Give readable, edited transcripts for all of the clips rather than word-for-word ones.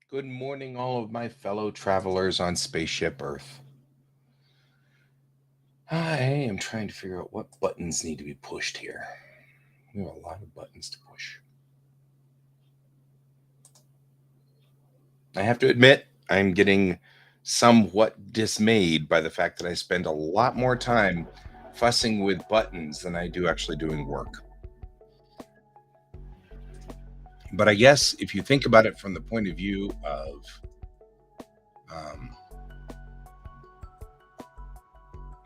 Good morning, all of my fellow travelers on Spaceship Earth. I am trying to figure out what buttons need to be pushed here. We have a lot of buttons to push. I have to admit, I'm getting somewhat dismayed by the fact that I spend a lot more time fussing with buttons than I do actually doing work. But I guess if you think about it from the point of view of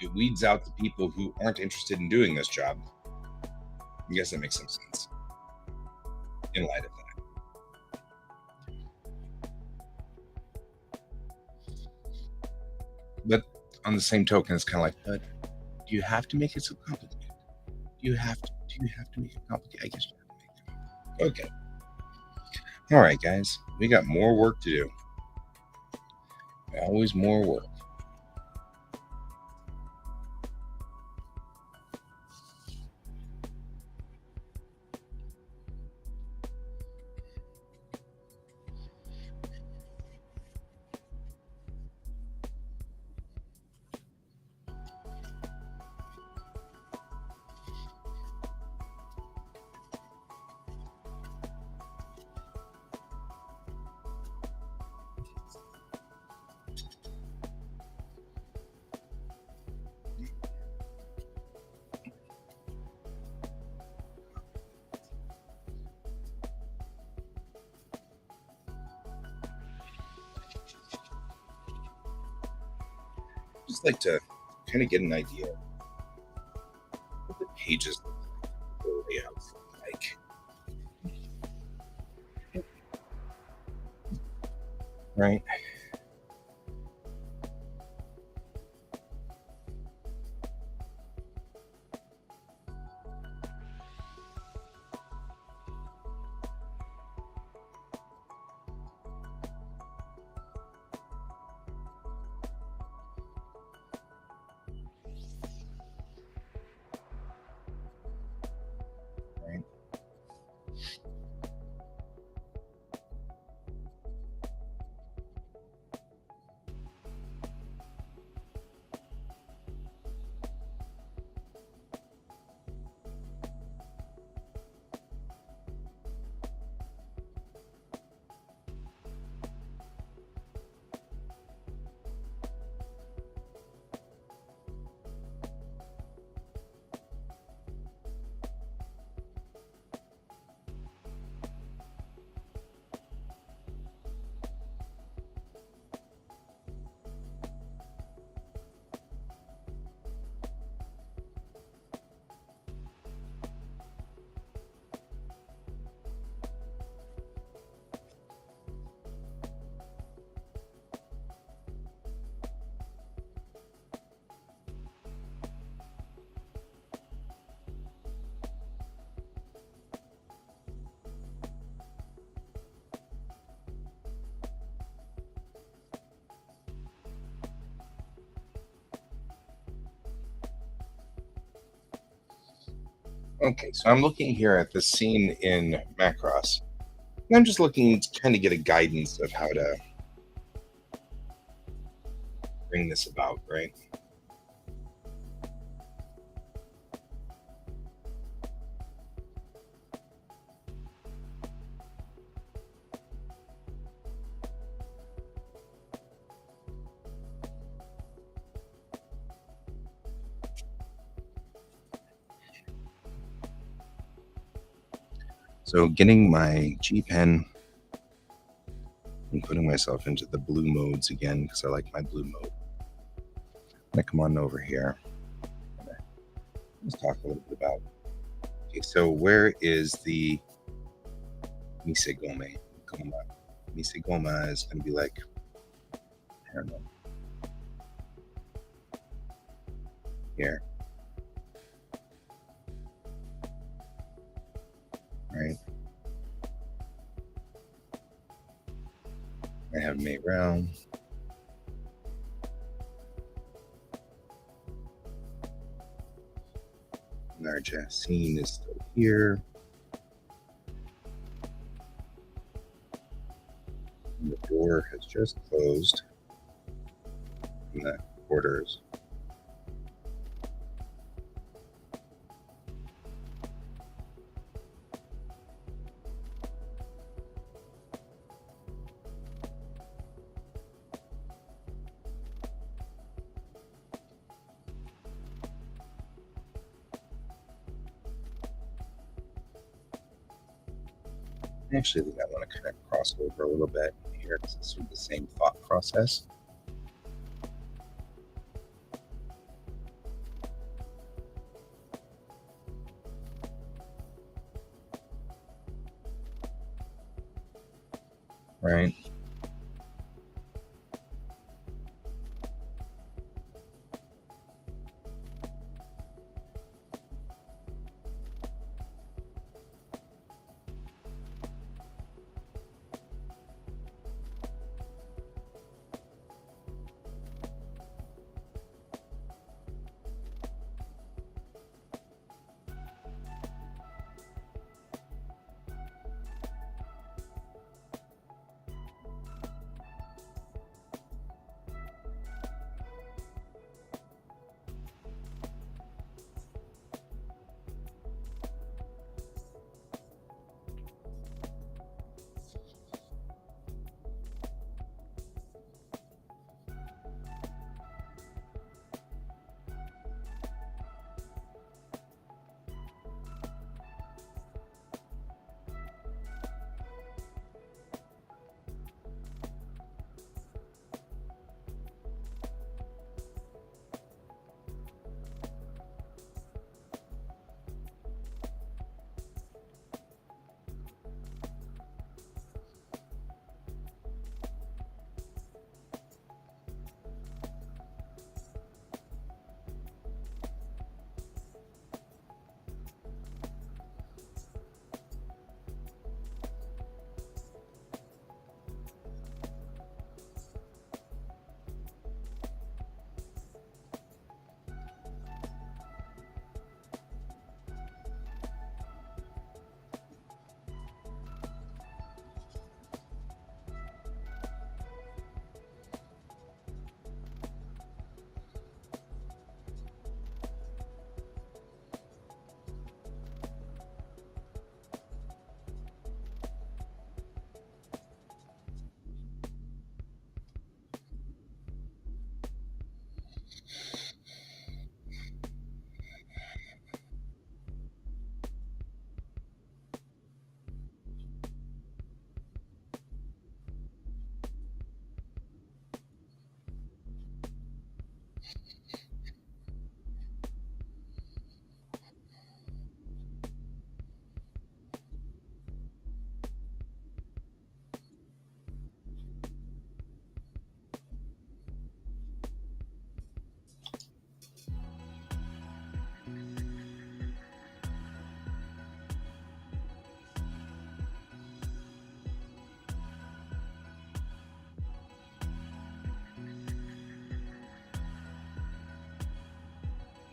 it weeds out the people who aren't interested in doing this job. I guess that makes some sense in light of that. But on the same token, it's kind of like, but do you have to make it so complicated? Do you have to make it complicated? I guess you have to make it complicated. Okay. All right, guys. We got more work to do. Always more work. Just like to kind of get an idea of what the pages look like, the layouts look like. Right? Right? Okay, so I'm looking here at the scene in Macross. And I'm just looking to kind of get a guidance of how to bring this about, right? So getting my G pen and putting myself into the blue modes again, because I like my blue mode. I'm gonna come on over here. Let's talk a little bit about, okay, so where is the Misegome? Misegoma is gonna be like, I don't know, here, right? I have May round. And our Jacine is still here. And the door has just closed in the quarters. Actually, I think I want to kind of cross over a little bit here because it's sort of the same thought process. Right?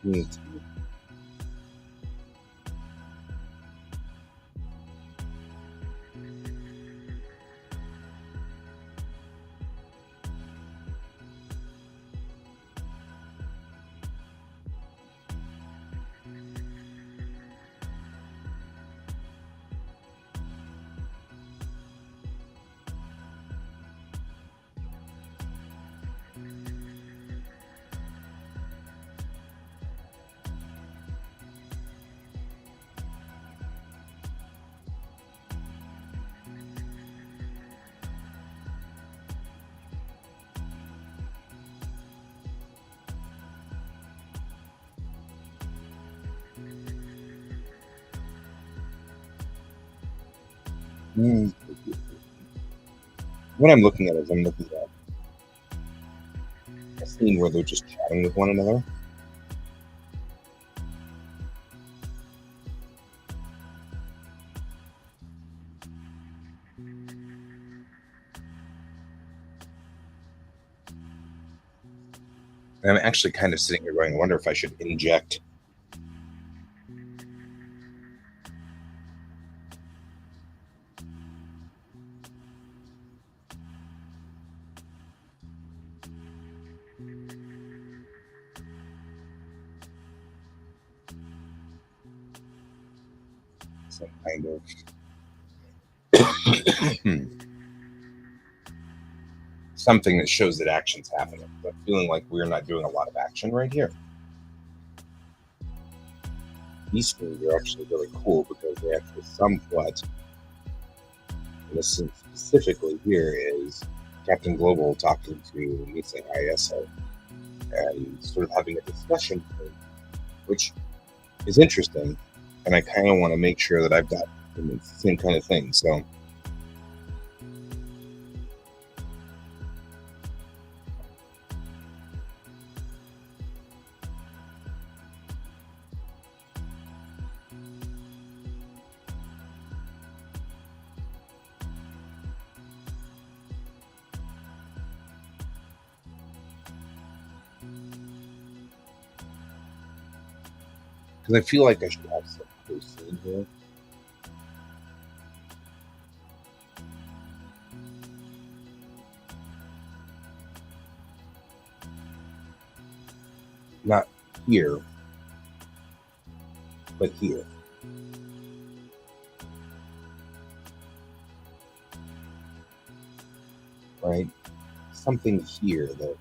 Neat. Mm. What I'm looking at is I'm looking at a scene where they're just chatting with one another. And I'm actually kind of sitting here going, I wonder if I should inject some kind of something that shows that action's happening. But feeling like we're not doing a lot of action right here. These scenes are actually really cool because they actually somewhat, in this scene specifically here, is Captain Global talking to Misa ISO and sort of having a discussion, which is interesting. And I kind of want to make sure that I've got the same kind of thing. So because I feel like I should have some post in here. Not here, but here. Right? Something here that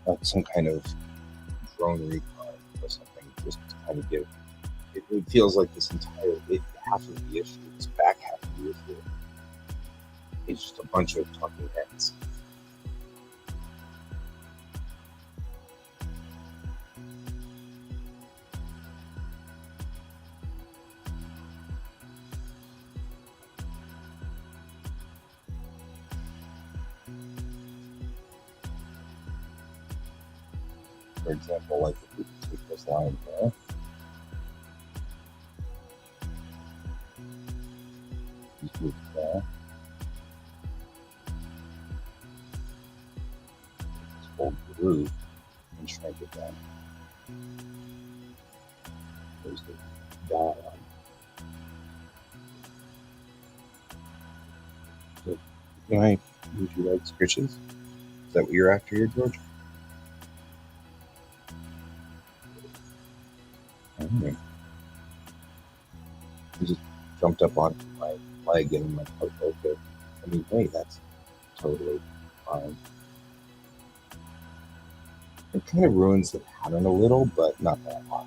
like some kind of drone recon or something, just to kind of give it feels like this entire half of the issue, this back half of the issue, is just a bunch of talking heads. For example, like if we take this line here, just move it there, just hold the groove and shrink it down. There's the dot on. So, would you like scritches? Is that what you're after here, George? Alright. He just jumped up on my leg and my foot. Okay. I mean, hey, that's totally fine. It kind of ruins the pattern a little, but not that much.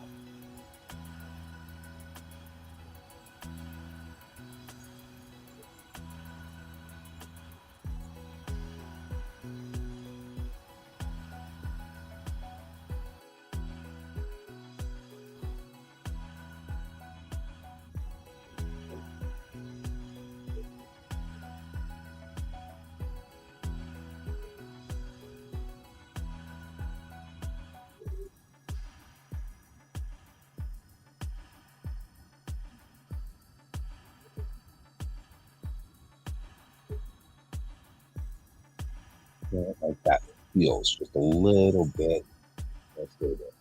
Like that feels just a little bit. Let's do it.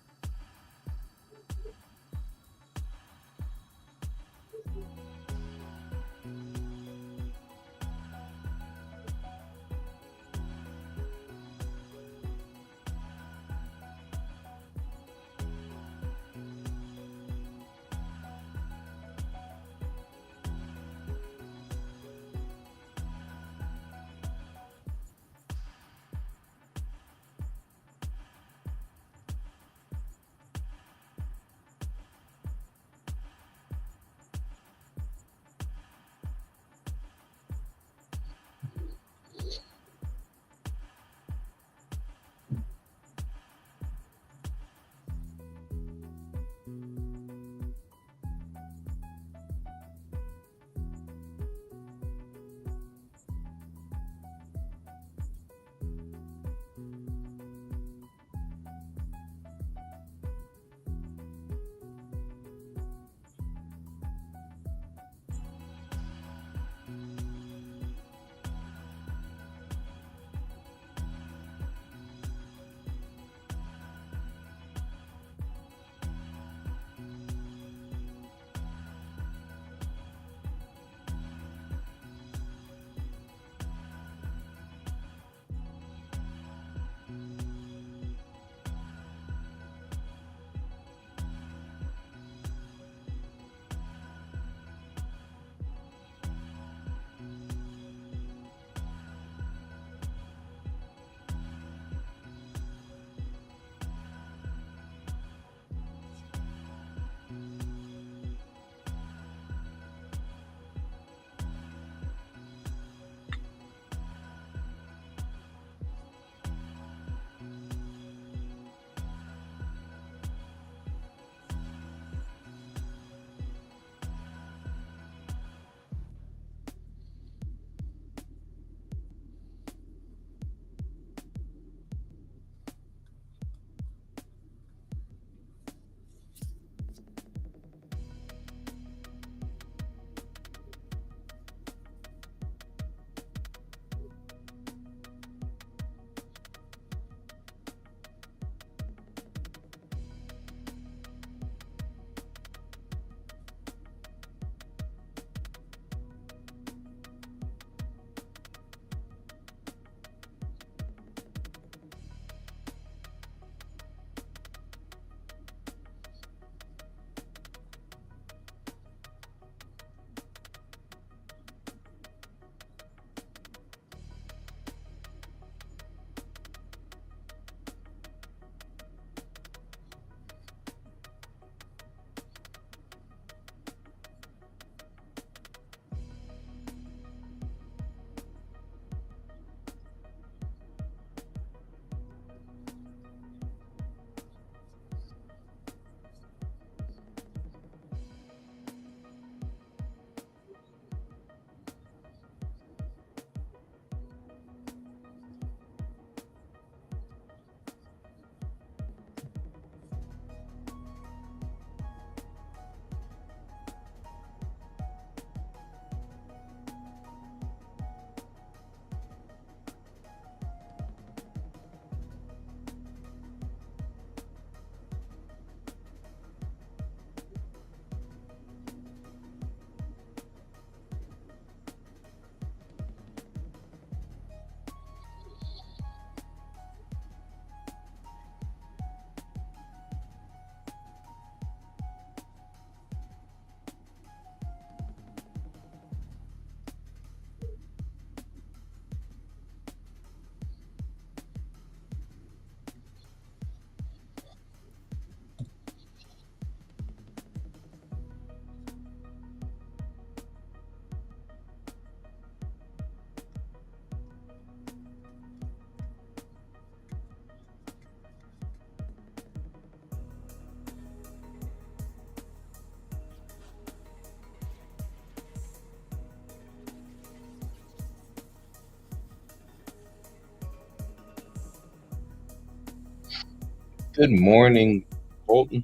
Good morning, Colton.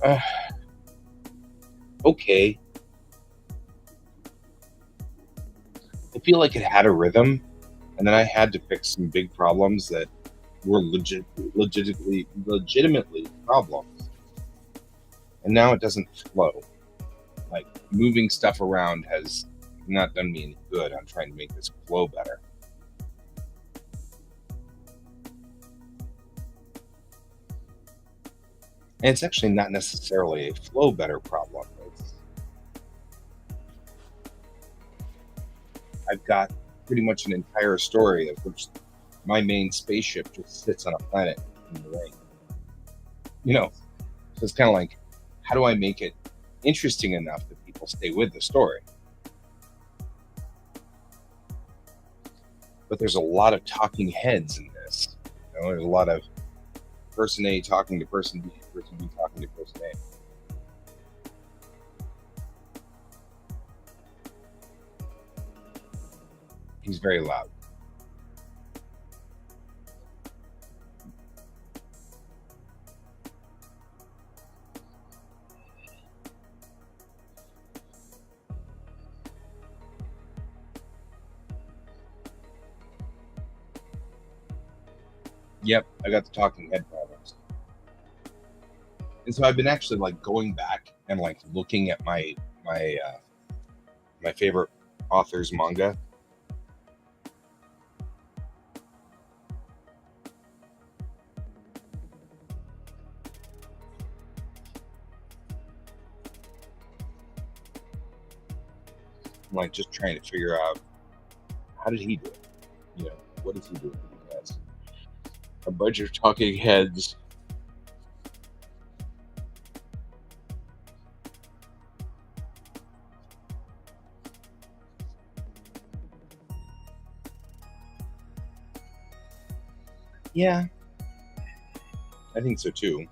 Uh, okay. I feel like it had a rhythm, and then I had to fix some big problems that were legitimately problems, and now it doesn't flow. Like moving stuff around has not done me any good. I'm trying to make this flow better. And it's actually not necessarily a flow better problem. I've got pretty much an entire story of which my main spaceship just sits on a planet in the rain. You know, so it's kind of like, how do I make it interesting enough that people stay with the story? But there's a lot of talking heads in this. There's a lot of person A talking to person B, person B talking to person A. He's very loud. Yep, I got the talking head problems. And so I've been actually like going back and like looking at my favorite author's manga. I'm like just trying to figure out how did he do it? What does he do? He has a bunch of talking heads. Yeah, I think so too.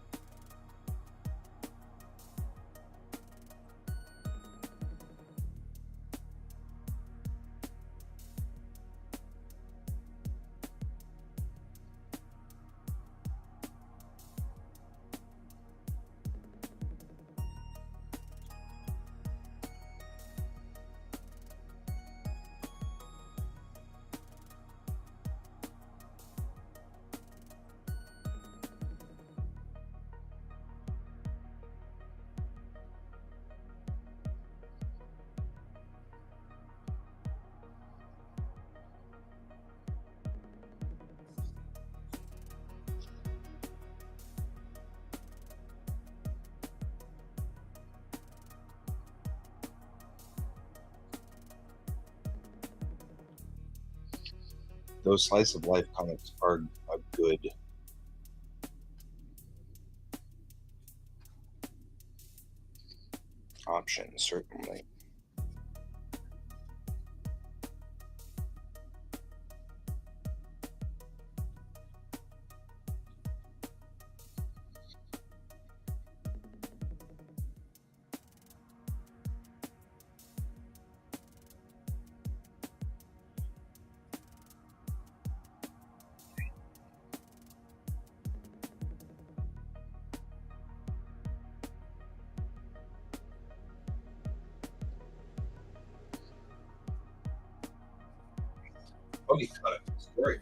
Those slice of life comics are a good option, certainly. Oh, you cut it. Story.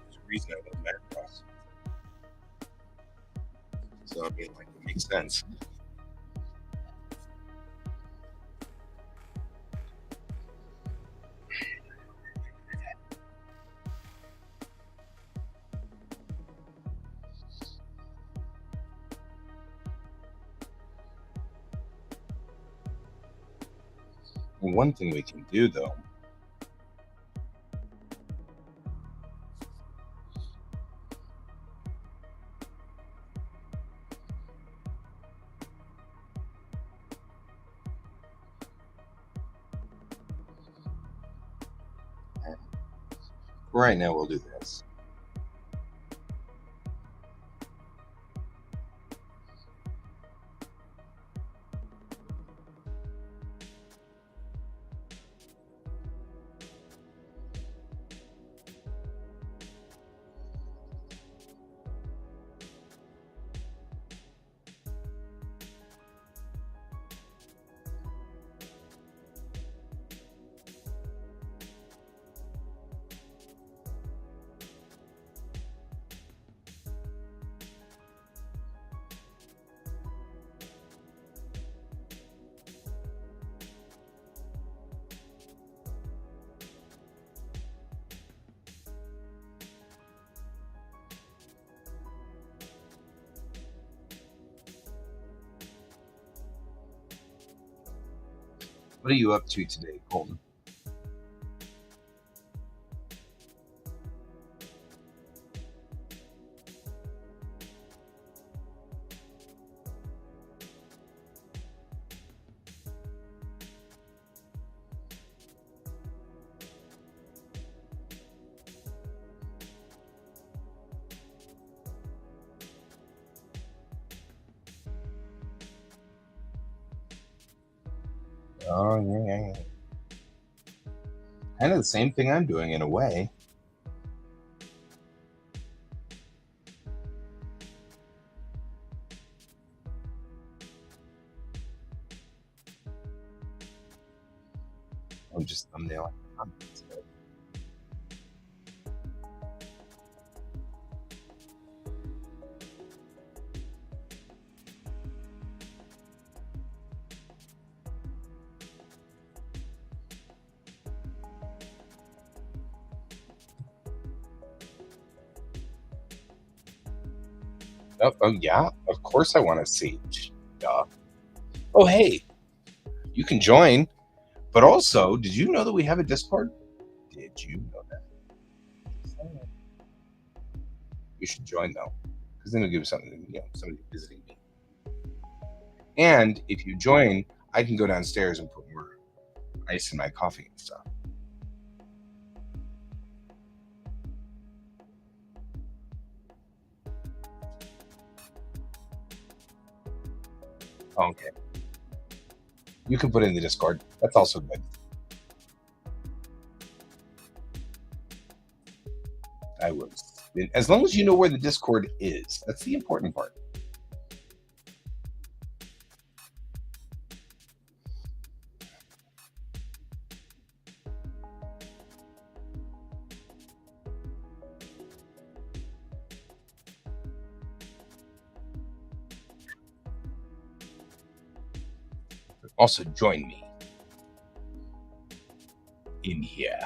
There's a reason I love Macross. So I mean, like, it makes sense. One thing we can do though Right now, we'll do this. What are you up to today, Colton? Oh, yeah. Kind of the same thing I'm doing in a way. I'm just thumbnailing comments. Oh, yeah, of course I want to see. Duh. Oh, hey, you can join. But also, did you know that we have a Discord? Did you know that? You should join though, because then it'll give you something, somebody visiting me. And if you join, I can go downstairs and put more ice in my coffee and stuff. Okay. You can put it in the Discord. That's also good. I will. As long as you know where the Discord is. That's the important part. Also, join me in here.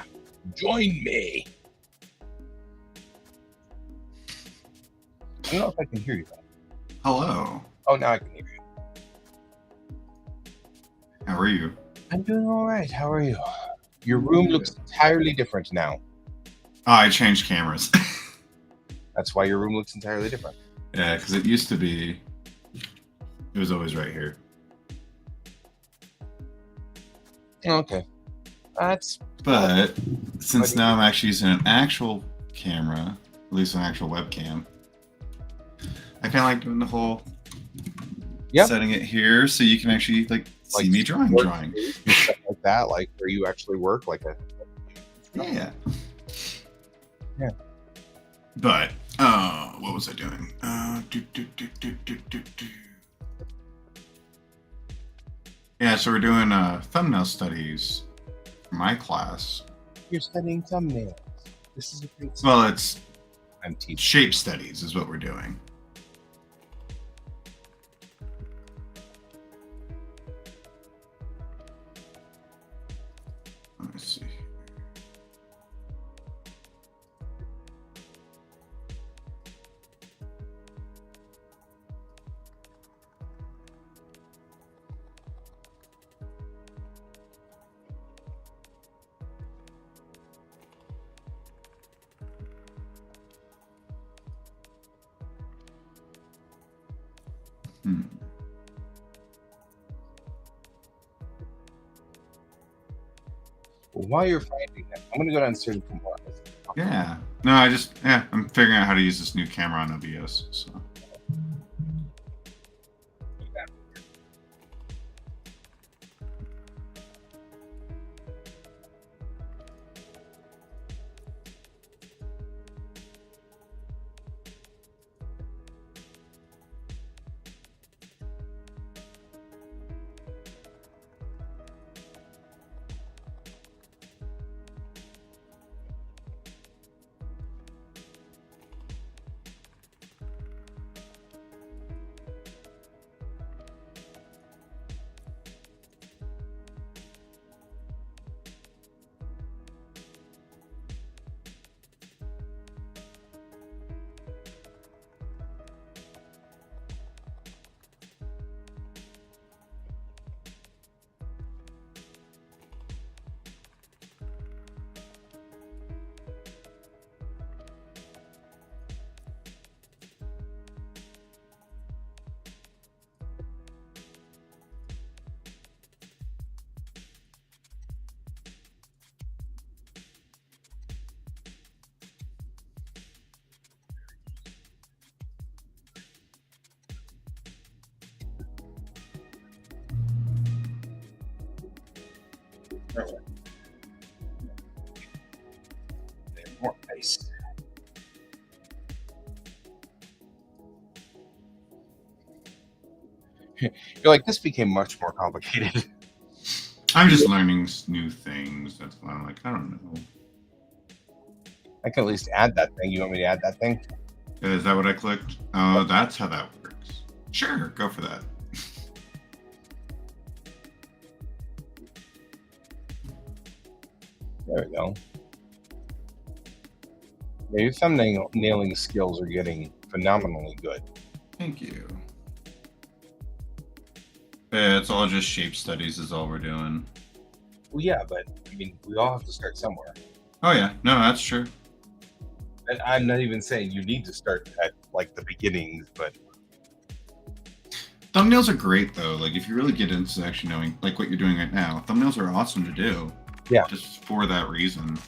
Join me. I don't know if I can hear you though. Hello. Oh, now I can hear you. How are you? I'm doing all right. How are you? Your room looks entirely different now. Oh, I changed cameras. That's why your room looks entirely different. Yeah, because it used to be, it was always right here. Okay. But since now I'm actually using an actual camera, at least an actual webcam, I kind of like doing the whole setting it here so you can actually see me drawing. Stuff like that, like where you actually work, like a. Yeah. But what was I doing? Yeah, so we're doing thumbnail studies for my class. You're studying thumbnails. This is a great. Well, it's I'm teaching. Shape studies is what we're doing. Let me see. Well, while you're finding that, I'm going to go downstairs and put more. Yeah. No, I'm figuring out how to use this new camera on OBS. So. More ice. You're like, this became much more complicated. I'm just learning new things. That's why I'm like, I don't know. I can at least add that thing. You want me to add that thing? Is that what I clicked? Oh, that's how that works. Sure, go for that. There we go. Yeah, your thumbnailing skills are getting phenomenally good. Thank you. Yeah, it's all just shape studies is all we're doing. Well, yeah, but I mean, we all have to start somewhere. Oh yeah, no, that's true. And I'm not even saying you need to start at like the beginnings, but thumbnails are great though. Like if you really get into actually knowing like what you're doing right now, thumbnails are awesome to do. Yeah. Just for that reason.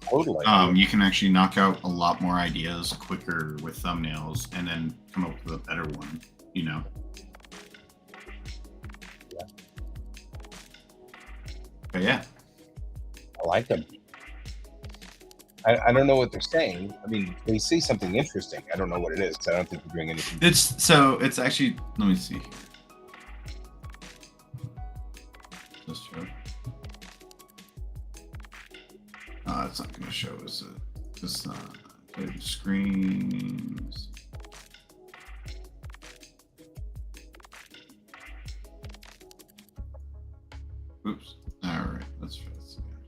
Totally. You can actually knock out a lot more ideas quicker with thumbnails and then come up with a better one, you know? Yeah. But yeah. I like them. I don't know what they're saying. I mean, they say something interesting. I don't know what it is because I don't think they're doing anything. It's actually, let me see. That's true. It's not going to show us it. It's not. Screens. Oops. All right. Let's try this again.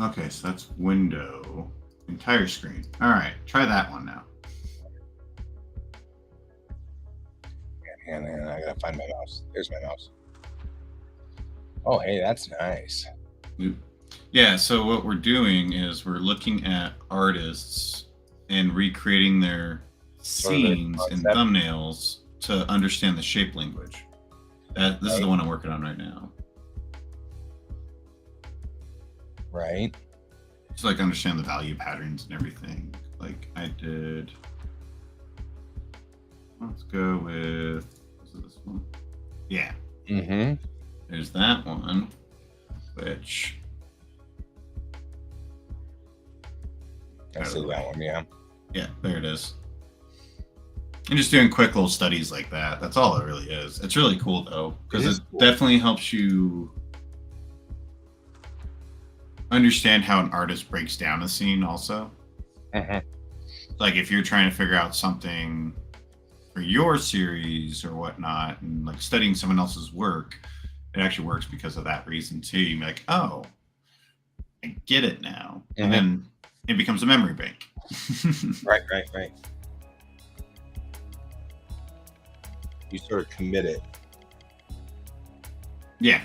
Okay, so that's window. Entire screen. All right. Try that one now. And I gotta find my mouse. There's my mouse. Oh, hey, that's nice. Yeah, so what we're doing is we're looking at artists and recreating their scenes and thumbnails to understand the shape language. This is the one I'm working on right now. Right. Just like understand the value patterns and everything. Like I did. Let's go with this one. Yeah. Mm-hmm. There's that one, which I see that one, yeah. Yeah, there it is. And just doing quick little studies like that. That's all it really is. It's really cool though, because it definitely helps you understand how an artist breaks down a scene also. Mm-hmm. Like if you're trying to figure out something for your series or whatnot and like studying someone else's work, it actually works because of that reason too. You're like, oh, I get it now. Mm-hmm. And then it becomes a memory bank. Right. You sort of commit it. Yeah.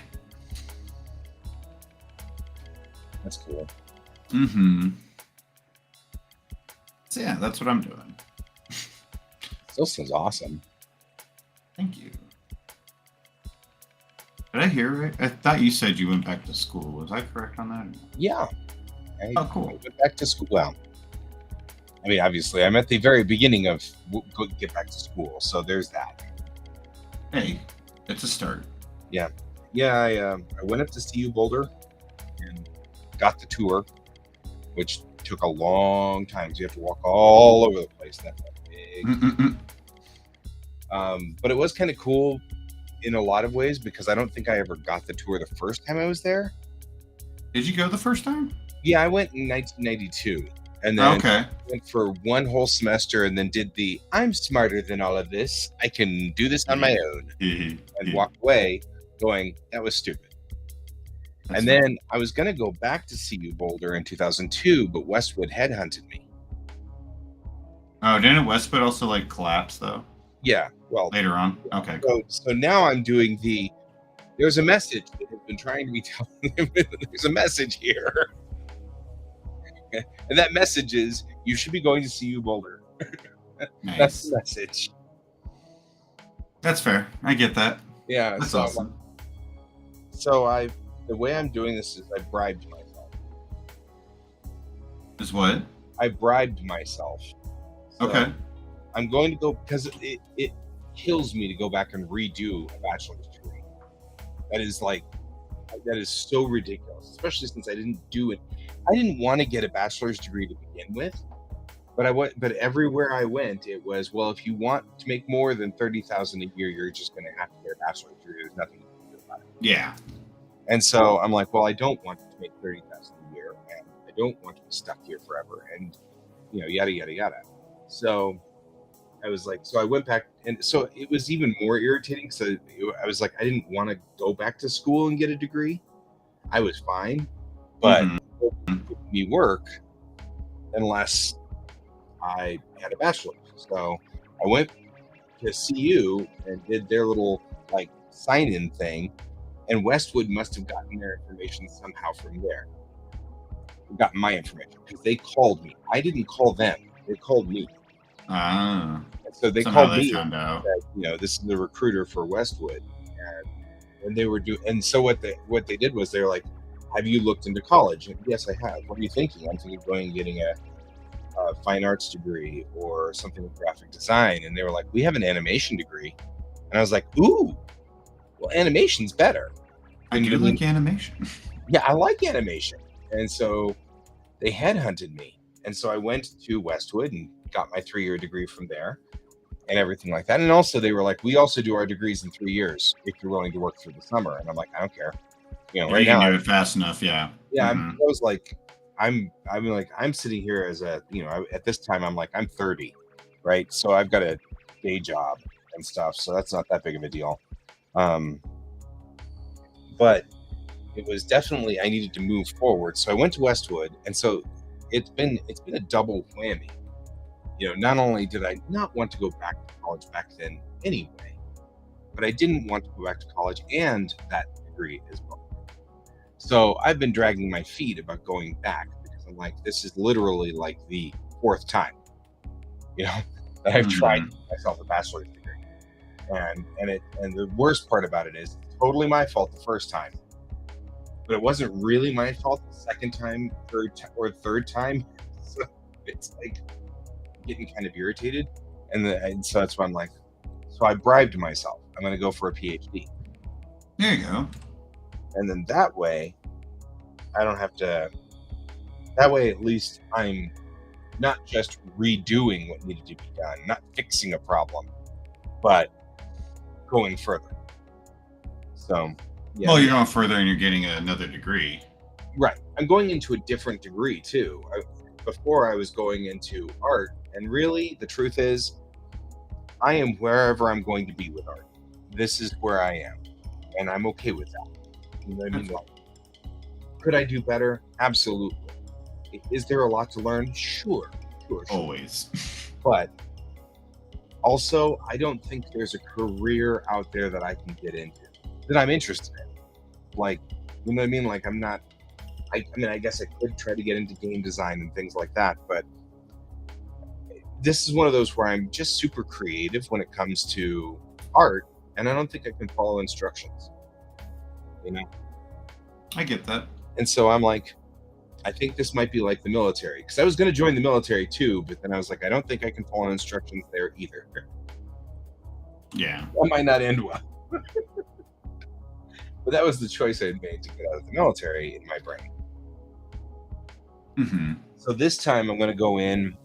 That's cool. Mm-hmm. So yeah, that's what I'm doing. This sounds awesome. Thank you. Did I hear right? I thought you said you went back to school. Was I correct on that? Yeah. Oh, cool. I went back to school. Well, I mean, obviously, I'm at the very beginning of get back to school, so there's that. Hey, it's a start. Yeah. I went up to CU Boulder and got the tour, which took a long time. So you have to walk all over the place. That's big. But it was kind of cool in a lot of ways because I don't think I ever got the tour the first time I was there. Did you go the first time? Yeah, I went in 1992. And then went for one whole semester and then did I'm smarter than all of this. I can do this on my own. And walked away going, that was stupid. And then I was going to go back to CU Boulder in 2002, but Westwood headhunted me. Oh, didn't Westwood also like collapse though? Yeah, well. Later on? Okay, cool. So now I'm doing there's a message that has been trying to be telling them. There's a message here. And that message is, you should be going to CU Boulder. Nice. That's the message. That's fair. I get that. Yeah. That's awesome. So the way I'm doing this is I bribed myself. Is what? I bribed myself. So okay. I'm going to go, because it kills me to go back and redo a bachelor's degree. That is so ridiculous, especially since I didn't do it. I didn't want to get a bachelor's degree to begin with, but everywhere I went, it was, well, if you want to make more than $30,000 a year, you're just going to have to get a bachelor's degree. There's nothing you can do about it. Yeah. And so I'm like, well, I don't want to make $30,000 a year, and I don't want to be stuck here forever, and yada yada yada. So I was like, so I went back, and so it was even more irritating. So I was like, I didn't want to go back to school and get a degree. I was fine, but it wouldn't me work unless I had a bachelor's. So I went to CU and did their little sign-in thing, and Westwood must have gotten their information somehow from there. Got my information because they called me. I didn't call them; they called me. So they called me. Found out. That, this is the recruiter for Westwood, and they were doing. And so what they did was they were like, "Have you looked into college?" And, yes, I have. What are you thinking? I'm thinking of going and getting a fine arts degree or something with graphic design. And they were like, "We have an animation degree," and I was like, "Ooh, well, animation's better." I do like animation. Yeah, I like animation, and so they headhunted me, and so I went to Westwood and got my 3-year degree from there and everything like that. And also they were like, we also do our degrees in 3 years if you're willing to work through the summer. And I'm like, I don't care. Right now, do it fast enough. Yeah. Yeah. I was like, I'm sitting here as at this time, I'm like, I'm 30. Right. So I've got a day job and stuff. So that's not that big of a deal. But it was definitely, I needed to move forward. So I went to Westwood. And so it's been a double whammy. Not only did I not want to go back to college back then anyway, but I didn't want to go back to college and that degree as well. So I've been dragging my feet about going back because I'm like, this is literally like the 4th time, that I've tried myself a bachelor's degree. And the worst part about it is it's totally my fault the first time, but it wasn't really my fault the second time, third time. So it's like getting kind of irritated, and so that's why I'm like, so I bribed myself. I'm going to go for a PhD. There you go. And then that way, I don't have to. That way, at least I'm not just redoing what needed to be done, not fixing a problem, but going further. So, yeah. Well, you're going further, and you're getting another degree. Right. I'm going into a different degree too. Before I was going into art. And really, the truth is, I am wherever I'm going to be with art. This is where I am. And I'm okay with that. You know what I mean? Could I do better? Absolutely. Is there a lot to learn? Sure. Always. But also, I don't think there's a career out there that I can get into that I'm interested in. You know what I mean? I'm not... I guess I could try to get into game design and things like that, but this is one of those where I'm just super creative when it comes to art, and I don't think I can follow instructions. I get that. And so I'm like, I think this might be like the military, because I was going to join the military too, but then I was like, I don't think I can follow instructions there either. Yeah. That might not end well. But that was the choice I had made to get out of the military in my brain. Mm-hmm. So this time I'm going to go in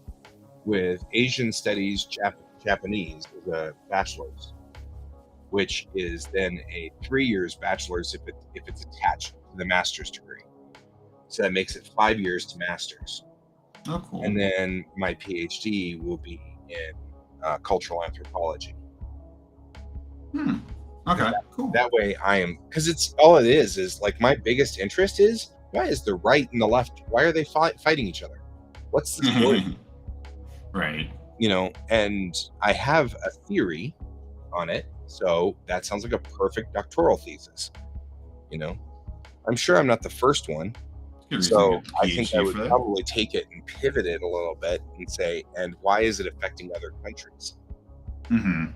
with Asian Studies Japanese as a bachelor's, which is then a 3 years bachelor's if it's attached to the master's degree. So that makes it 5 years to master's. Oh, cool. And then my PhD will be in cultural anthropology. Okay, cool. That way because it's all it is like my biggest interest is, why is the right and the left, why are they fighting each other? What's the story? Right. And I have a theory on it. So that sounds like a perfect doctoral thesis. I'm sure I'm not the first one. So I think I would probably take it and pivot it a little bit and say, and why is it affecting other countries? Mm-hmm.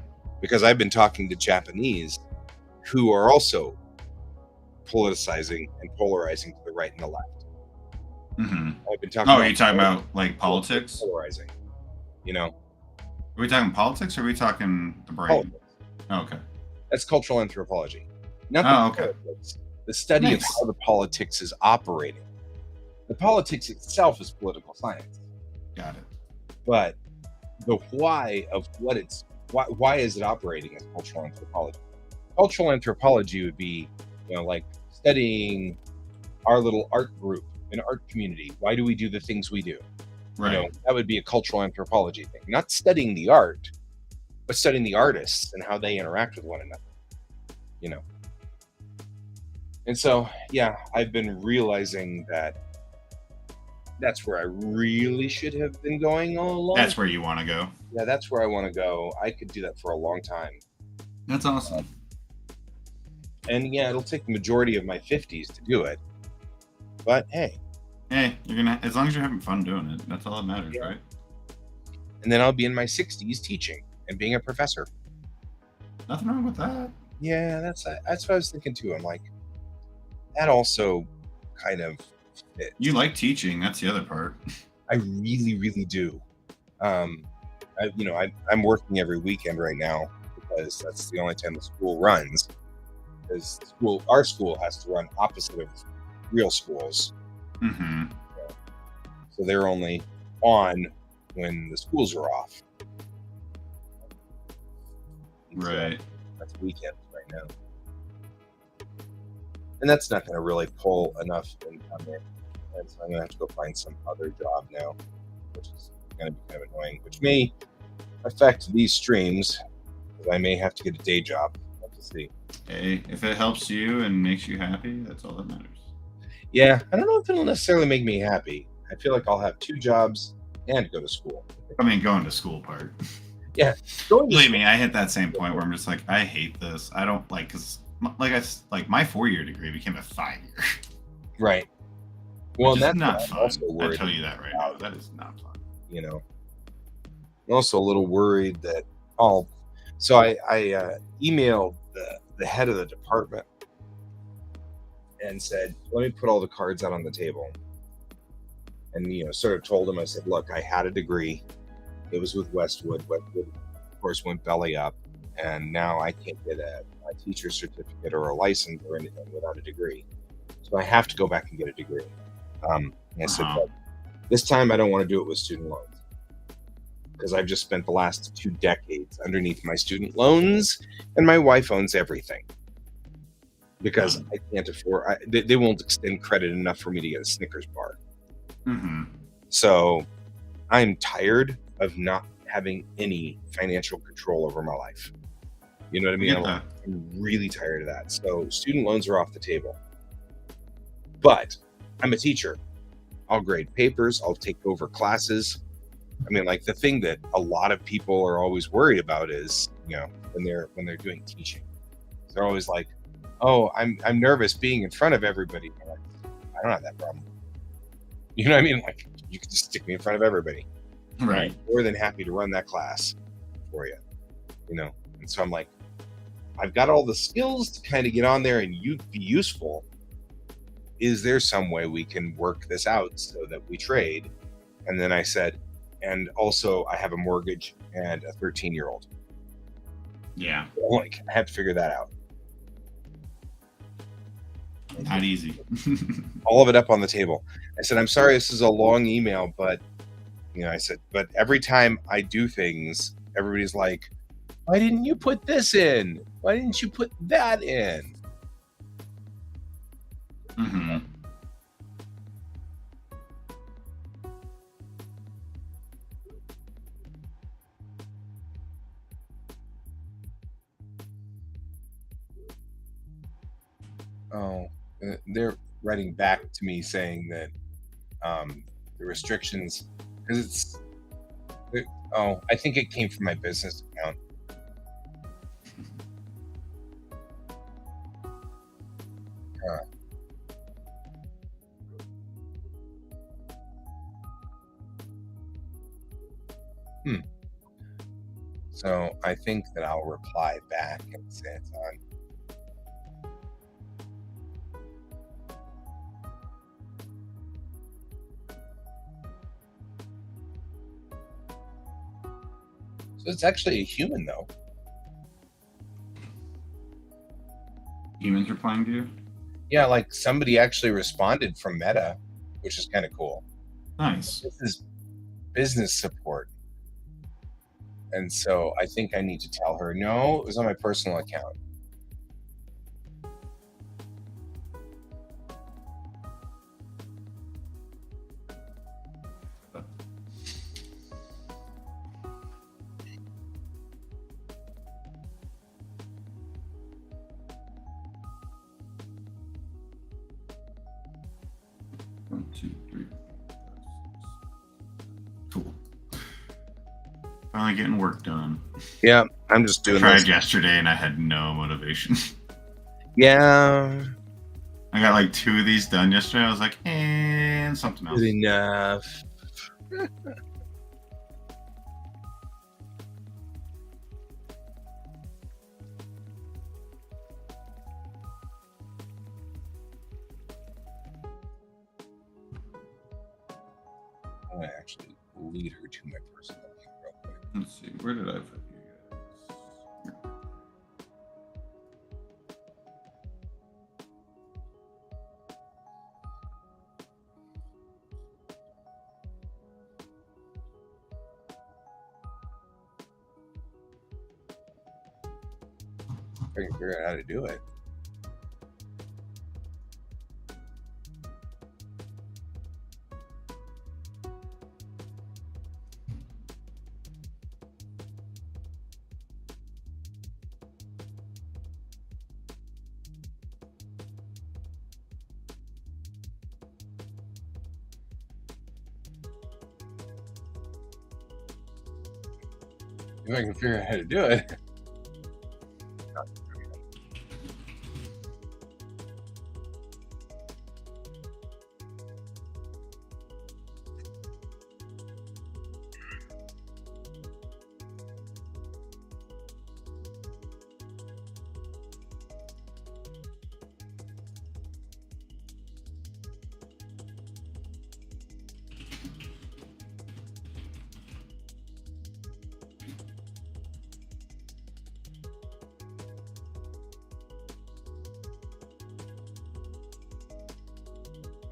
Because I've been talking to Japanese who are also politicizing and polarizing to the right and the left. Mm-hmm. I've been talking. Oh, are you talking about like politics? Polarizing. Are we talking politics or are we talking the brain? Politics. Oh, okay. That's cultural anthropology. Not okay. Politics. The study of how the politics is operating. The politics itself is political science. Got it. But the why of why is it operating as cultural anthropology? Cultural anthropology would be, like studying our little art group, an art community. Why do we do the things we do? Right. That would be a cultural anthropology thing. Not studying the art, but studying the artists and how they interact with one another. And so, yeah, I've been realizing that that's where I really should have been going all along. That's where you want to go. Yeah, that's where I want to go. I could do that for a long time. That's awesome. And yeah, it'll take the majority of my 50s to do it. But hey, you're gonna, as long as you're having fun doing it, that's all that matters, right? And then I'll be in my 60s teaching and being a professor. Nothing wrong with that. Yeah, that's what I was thinking too. I'm like, that also kind of fits. You like teaching, that's the other part. I really, really do. I'm working every weekend right now because that's the only time the school runs. Because our school has to run opposite of real schools. Mm-hmm. So they're only on when the schools are off. Right. So that's weekends right now. And that's not going to really pull enough income in. And so I'm going to have to go find some other job now, which is going to be kind of annoying, which may affect these streams, because I may have to get a day job. We'll have to see. Hey, if it helps you and makes you happy, that's all that matters. Yeah, I don't know if it'll necessarily make me happy. I feel like I'll have 2 jobs and go to school. I mean, going to school part. Yeah. Believe me, I hit that same point where I'm just like, I hate this. I don't like, because my 4-year degree became a 5-year. Right. Well, that's that's not fun. I tell you that right now. That is not fun. I'm also a little worried that so I emailed the head of the department and said, let me put all the cards out on the table. And, sort of told him, I said, look, I had a degree. It was with Westwood. Westwood, of course, went belly up. And now I can't get a teacher's certificate or a license or anything without a degree. So I have to go back and get a degree. And I said, but this time I don't want to do it with student loans, because I've just spent the last 2 decades underneath my student loans, and my wife owns everything. Because I can't afford, they won't extend credit enough for me to get a Snickers bar. Mm-hmm. So I'm tired of not having any financial control over my life. You know what I mean? I'm really tired of that. So student loans are off the table. But I'm a teacher. I'll grade papers. I'll take over classes. I mean, like, the thing that a lot of people are always worried about is, when they're doing teaching, they're always like, "Oh, I'm nervous being in front of everybody." I'm like, I don't have that problem. You know what I mean? Like, you can just stick me in front of everybody. Right. I'm more than happy to run that class for you. And so I'm like, I've got all the skills to kind of get on there and be useful. is there some way we can work this out so that we trade? And then I said, and also I have a mortgage and a 13-year-old. Yeah. Like, I have to figure that out. Not easy. All of it up on the table. I said, I'm sorry, this is a long email, but I said, but every time I do things, everybody's like, why didn't you put this in? Why didn't you put that in? Mm-hmm. Oh, they're writing back to me saying that the restrictions, because I think it came from my business account. So I think that I'll reply back and say it's on. So it's actually a human, though. Humans replying to you? Yeah, like somebody actually responded from Meta, which is kind of cool. Nice. This is business support. And so I think I need to tell her, no, it was on my personal account. One, two, three. Cool. Finally getting work done. Yeah, I'm just doing I tried this. yesterday and I had no motivation. Yeah. I got like 2 of these done yesterday. I was like, and something else. Good enough. I'm going to actually lead her to my personal account real quick. Let's see, where did I put you guys? I can figure out how to do it. If I can figure out how to do it.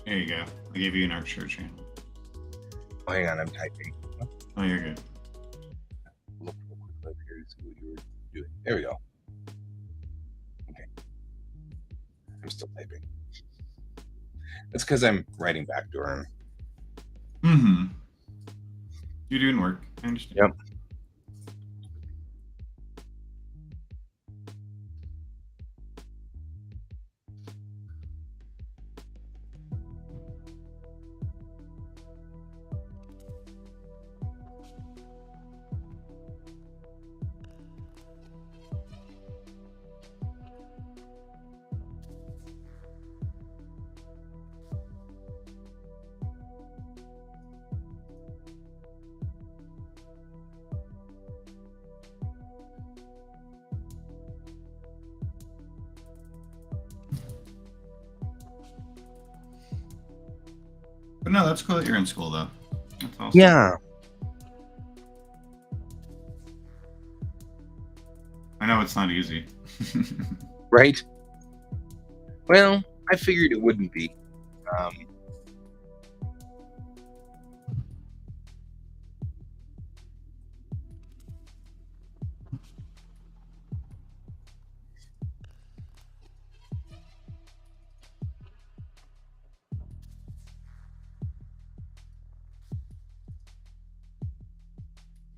There you go. I gave you an art shirt channel. Oh, hang on, I'm typing. Oh, you're good. Look real quick up here to see what you were doing. There we go. Okay. I'm still typing. That's because I'm writing back to her. Mm-hmm. You're doing work. I understand. Yep. But no, that's cool that you're in school, though. That's awesome. Yeah. I know it's not easy. Right? Well, I figured it wouldn't be.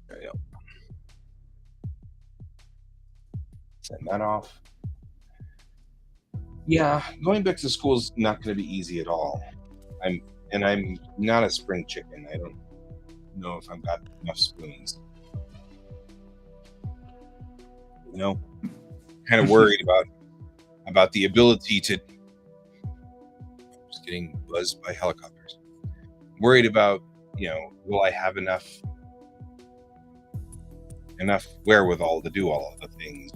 There you go. Send that off. Yeah, going back to school is not going to be easy at all. I'm not a spring chicken. I don't know if I've got enough spoons. You know, kind of worried about the ability to. Just getting buzzed by helicopters. Worried about, will I have enough wherewithal to do all of the things,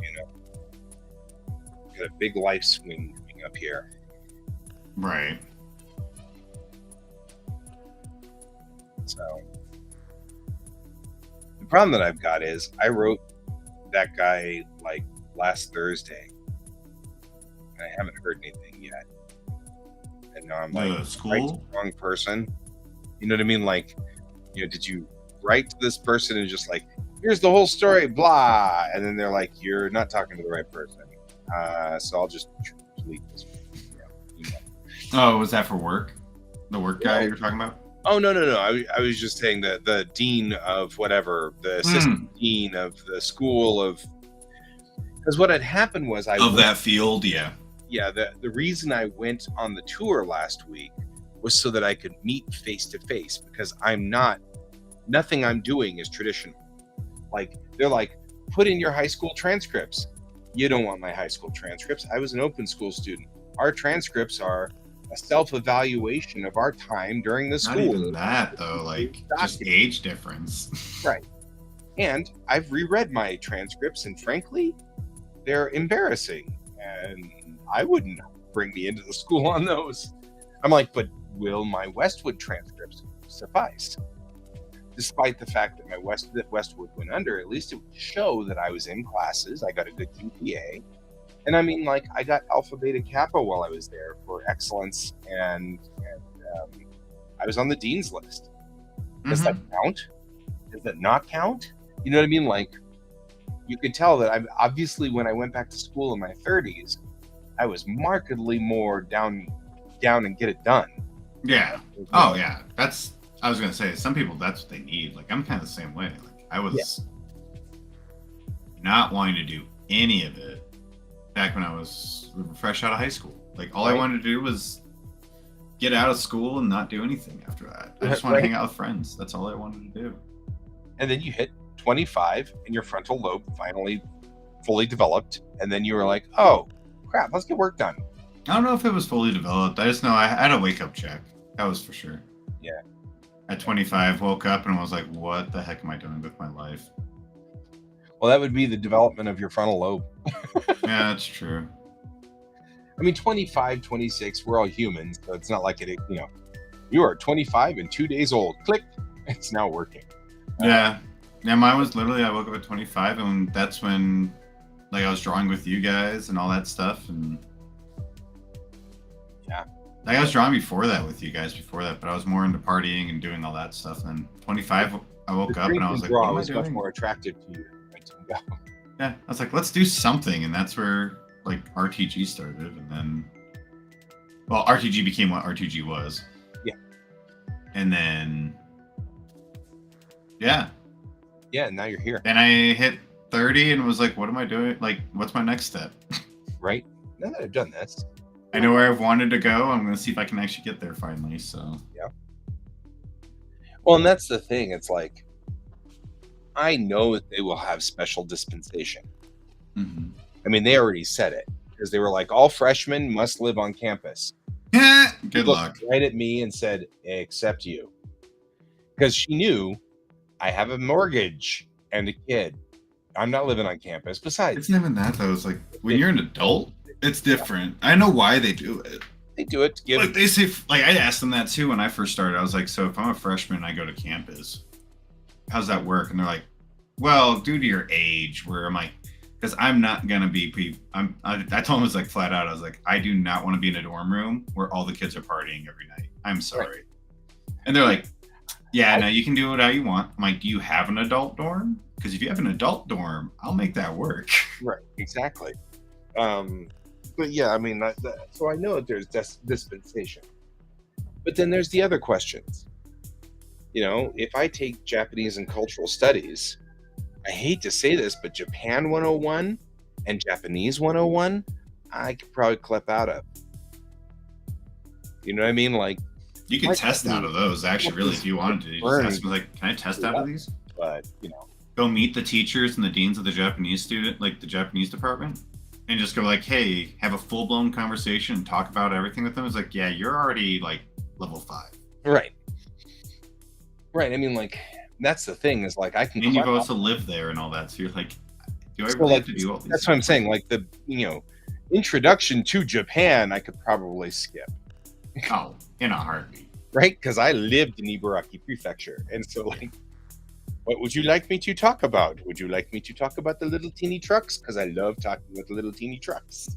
Got a big life swing coming up here. Right. So the problem that I've got is I wrote that guy like last Thursday, and I haven't heard anything yet. And now I'm like, right to the wrong person. You know what I mean? Like, did you write to this person and just like, here's the whole story, blah, and then they're like, you're not talking to the right person. So I'll just delete this. Oh, was that for work? The work guy you're talking about? Oh, no. I was just saying that the dean of whatever, the assistant dean of the school of, because what had happened was that field, yeah. Yeah, the reason I went on the tour last week was so that I could meet face to face, because nothing I'm doing is traditional. Like, they're like, put in your high school transcripts. You don't want my high school transcripts. I was an open school student. Our transcripts are a self-evaluation of our time during the school. Not even that, though. Like, just age difference. Right. And I've reread my transcripts, and frankly, they're embarrassing. And I wouldn't bring me into the school on those. I'm like, but will my Westwood transcripts suffice? Despite the fact that Westwood went under, at least it would show that I was in classes. I got a good GPA. And I mean, like, I got Alpha Beta Kappa while I was there for excellence, and I was on the dean's list. Does that count? Does that not count? You know what I mean? Like, you could tell that I'm obviously, when I went back to school in my 30s, I was markedly more down and get it done. Yeah. Oh, yeah. I was going to say, some people, that's what they need. Like, I'm kind of the same way. Like, I was not wanting to do any of it back when I was fresh out of high school. Like, all I wanted to do was get out of school and not do anything after that. I just want to hang out with friends. That's all I wanted to do. And then you hit 25 and your frontal lobe finally fully developed. And then you were like, oh, crap, let's get work done. I don't know if it was fully developed. I just know I had a wake-up check. That was for sure. Yeah. At 25, woke up and was like, what the heck am I doing with my life? Well, that would be the development of your frontal lobe. Yeah, that's true. I mean, 25, 26, we're all humans, so it's not like it, you are 25 and 2 days old. Click. It's now working. Yeah. Mine was literally, I woke up at 25, and that's when, like, I was drawing with you guys and all that stuff. And yeah. Like, I was drawing before that with you guys but I was more into partying and doing all that stuff. And 25, I woke up and I was like, what am I doing? Much more attractive to you. Yeah, I was like, let's do something. And that's where, like, RTG started. And then, well, RTG became what RTG was. Yeah. And then, yeah. Yeah, now you're here. Then I hit 30 and was like, what am I doing? Like, what's my next step? Right. Now that I've done this, I know where I've wanted to go. I'm going to see if I can actually get there finally. So, yeah. Well, and that's the thing. It's like, I know that they will have special dispensation. Mm-hmm. I mean, they already said it, because they were like, all freshmen must live on campus. Good luck. Right at me and said, except you. Because she knew I have a mortgage and a kid. I'm not living on campus. Besides, it's not even that, though. It's like, when you're an adult, it's different. I know why they do it. they do it to give. Like they say, like I asked them that too when I first started. I was like, so if I'm a freshman and I go to campus, how's that work? And they're like, well, due to your age, where I'm like, because I'm not gonna be. I told them, it's like flat out. I was like, I do not want to be in a dorm room where all the kids are partying every night. I'm sorry. Right. And they're like, yeah, no, you can do whatever you want. I'm like, do you have an adult dorm? Because if you have an adult dorm, I'll make that work. Right. Exactly. But yeah, I mean, so I know that there's dispensation, but then there's the other questions. You know, if I take Japanese and cultural studies, I hate to say this, but Japan 101 and Japanese 101, I could probably clip out of. You know what I mean? Like, you could test out of those, actually, really, if you wanted to. You just ask me, like, can I test out of these? But, you know. Go meet the teachers and the deans of the Japanese the Japanese department, and just go like, hey, have a full-blown conversation and talk about everything with them. It's like, yeah, you're already, like, level 5. Right. Right. I mean, like, that's the thing is, like, I can... And you've also lived there and all that, so you're like, do I really have to do all these That's what I'm saying. Like, the, you know, introduction to Japan, I could probably skip. Oh, in a heartbeat. Right? Because I lived in Ibaraki Prefecture. And so, like, what would you like me to talk about? Would you like me to talk about the little teeny trucks? Because I love talking about the little teeny trucks.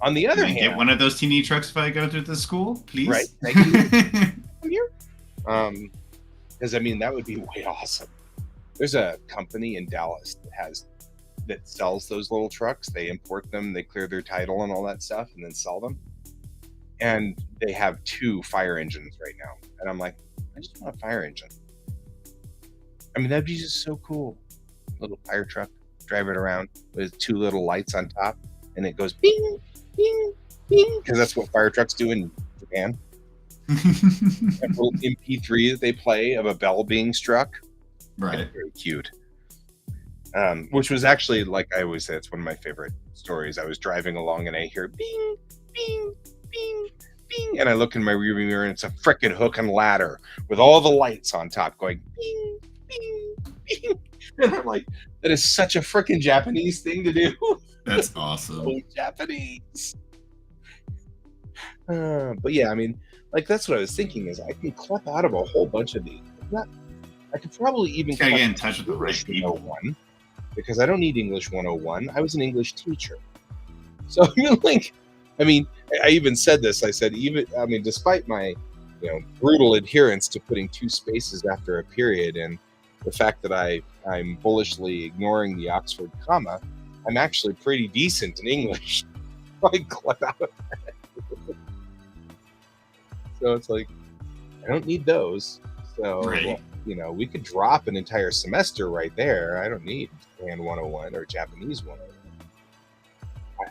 On the other hand... get one of those teeny trucks if I go to the school, please? Right. Thank you. Because, I mean, that would be way awesome. There's a company in Dallas that sells those little trucks. They import them, they clear their title and all that stuff, and then sell them. And they have 2 fire engines right now. And I'm like, I just want a fire engine. I mean, that'd be just so cool. Little fire truck, drive it around with 2 little lights on top, and it goes bing, bing, bing, because that's what fire trucks do in Japan. That little MP3 that they play of a bell being struck. Right. It's very cute. Which was actually, like I always say, it's one of my favorite stories. I was driving along and I hear bing, bing, bing, bing, and I look in my rearview mirror and it's a frickin' hook and ladder with all the lights on top going bing, bing, bing. And I'm like, that is such a frickin' Japanese thing to do. That's awesome. So Japanese. But yeah, I mean, like, that's what I was thinking is I can clip out of a whole bunch of these. I could probably even get in touch with the right people. Because I don't need English 101. I was an English teacher. So I mean, I even said this. I said, despite my, brutal adherence to putting 2 spaces after a period and the fact that I'm bullishly ignoring the Oxford comma, I'm actually pretty decent in English. I clip out of that. So it's like, I don't need those. So, right. We could drop an entire semester right there. I don't need Japan 101 or Japanese 101.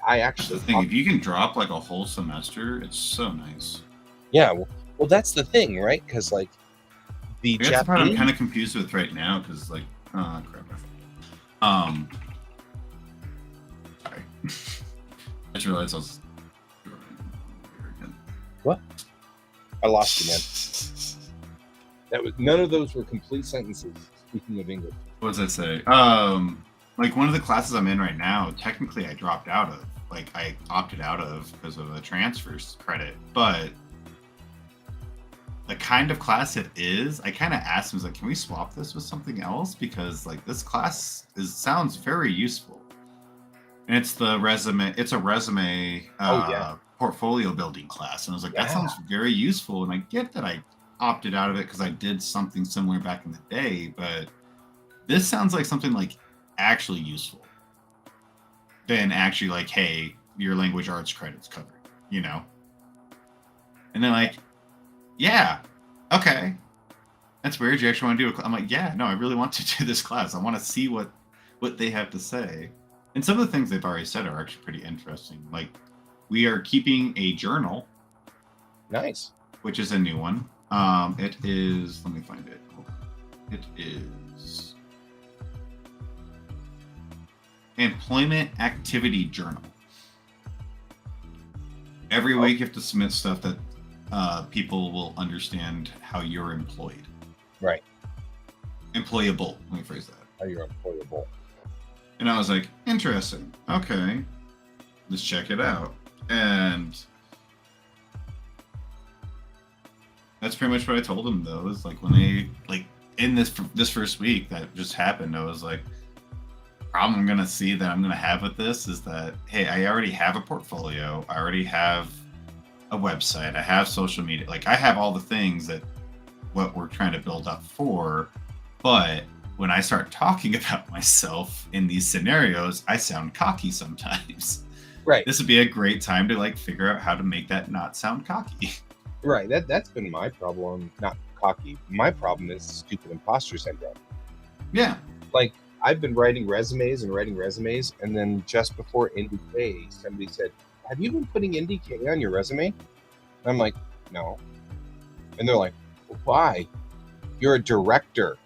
I actually... That's the thing. If you can drop, like, a whole semester, it's so nice. Yeah. Well, that's the thing, right? Because, like, the Japanese... That's the part I'm kind of confused with right now, because, like... crap. Sorry. I just realized I was... What? I lost you, man. None of those were complete sentences. Speaking of English, what does that say? Like one of the classes I'm in right now, technically I dropped out of. Like I opted out of because of the transfers credit. But the kind of class it is, I kind of asked him, like, can we swap this with something else? Because like this class sounds very useful. And it's a resume portfolio building class. And I was like, that sounds very useful. And I get that I opted out of it because I did something similar back in the day, but this sounds like something like actually useful than actually like, hey, your language arts credits covered, And they're like, yeah, okay, that's weird. You actually want to do I'm like, yeah, no, I really want to do this class. I want to see what they have to say. And some of the things they've already said are actually pretty interesting. Like, we are keeping a journal. Nice. Which is a new one. It is, let me find it. It is Employment Activity Journal. Every week you have to submit stuff that people will understand how you're employed. Right. Employable. Let me phrase that. How you're employable. And I was like, interesting. Okay. Let's check it out. And That's pretty much what I told them though. Is like when they like in this first week that just happened, I was like, problem I'm gonna see that I'm gonna have with this is that hey, I already have a portfolio, I already have a website, I have social media, like I have all the things that what we're trying to build up for, but when I start talking about myself in these scenarios, I sound cocky sometimes. Right. This would be a great time to like figure out how to make that not sound cocky. Right. That's been my problem. Not cocky. My problem is stupid imposter syndrome. Yeah. Like I've been writing resumes, and then just before NDK, somebody said, "Have you been putting NDK on your resume?" And I'm like, "No." And they're like, "Why? You're a director.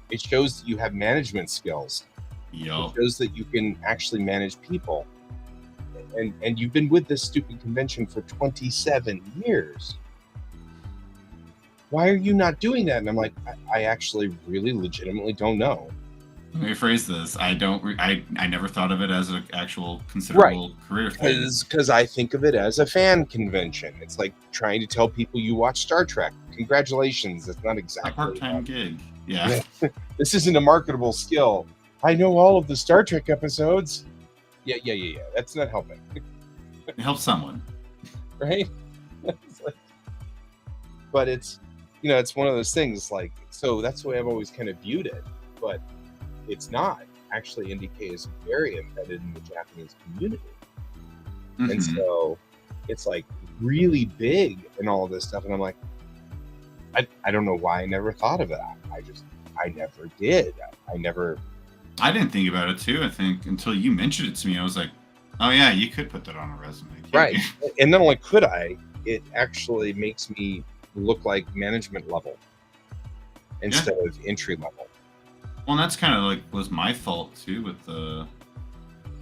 It shows that you have management skills. Yo. It shows that you can actually manage people. And you've been with this stupid convention for 27 years. Why are you not doing that?" And I'm like, I actually really legitimately don't know. Let me rephrase this. I never thought of it as an actual considerable career thing. Because I think of it as a fan convention. It's like trying to tell people you watch Star Trek. Congratulations. It's not exactly a part-time gig. Yeah. This isn't a marketable skill. I know all of the Star Trek episodes. Yeah. That's not helping. It helps someone. Right? But it's, it's one of those things like, so that's the way I've always kind of viewed it. But it's not. Actually, NDK is very embedded in the Japanese community. Mm-hmm. And so it's like really big and all of this stuff. And I'm like, I don't know why I never thought of that. I never did. I didn't think about it too. I think until you mentioned it to me, I was like, oh yeah, you could put that on a resume. Right. And not only could I, it actually makes me look like management level instead of entry level. Well, and that's kind of like was my fault too with the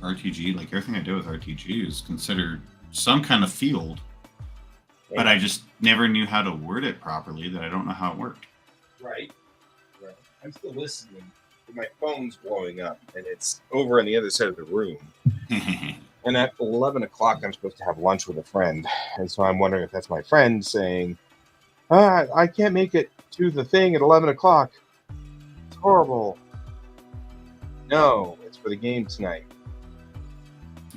RTG. Like everything I do with RTG is considered some kind of field, but I just never knew how to word it properly. That I don't know how it worked. Right. I'm still listening, but my phone's blowing up, and it's over on the other side of the room. And at 11 o'clock, I'm supposed to have lunch with a friend, and so I'm wondering if that's my friend saying, I can't make it to the thing at 11 o'clock. It's horrible. No, it's for the game tonight.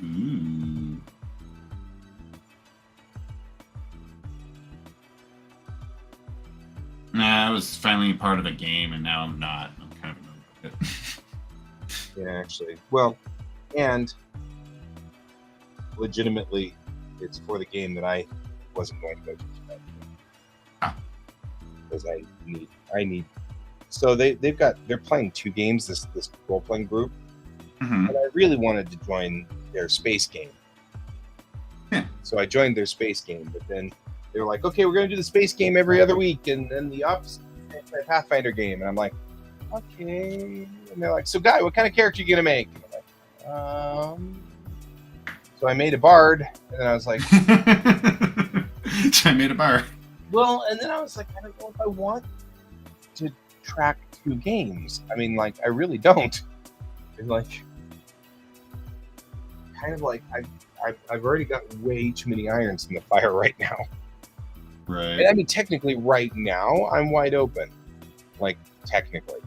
Ooh. Nah, I was finally part of a game, and now I'm not. I'm kind of annoyed with it. Yeah, actually. Well, and legitimately, it's for the game that I wasn't going to go to tonight. Because I need. So they're playing two games, this role playing group, and I really wanted to join their space game. Yeah. So I joined their space game, but then they were like, okay, we're going to do the space game every other week, and then the opposite Pathfinder game. And I'm like, okay. And they're like, so Guy, what kind of character are you going to make? And I'm like, So I made a bard, and then I was like, I made a bard. Well, and then I was like, I don't know if I want to track two games. I mean, like, I really don't. And like, kind of like, I've already got way too many irons in the fire right now. Right. And I mean, technically, right now, I'm wide open. Like, technically.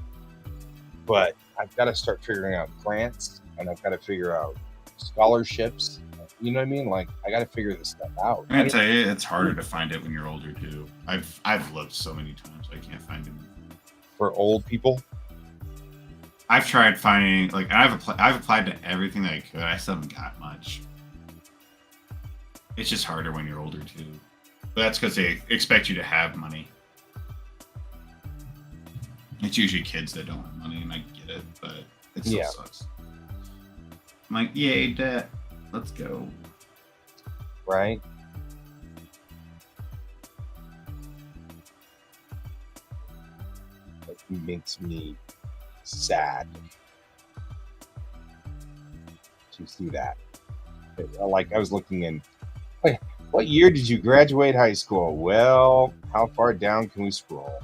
But I've got to start figuring out grants, and I've got to figure out scholarships. You know what I mean? Like, I got to figure this stuff out. I tell you, it's harder to find it when you're older, too. I've looked so many times, I can't find it. For old people? I've tried finding, like, I've applied to everything that I could. I still haven't got much. It's just harder when you're older, too. But that's because they expect you to have money. It's usually kids that don't have money, and I get it, but it still sucks. I'm like, yay, debt. Let's go. Right? It makes me sad to see that. Like, I was looking in, what year did you graduate high school? Well, how far down can we scroll?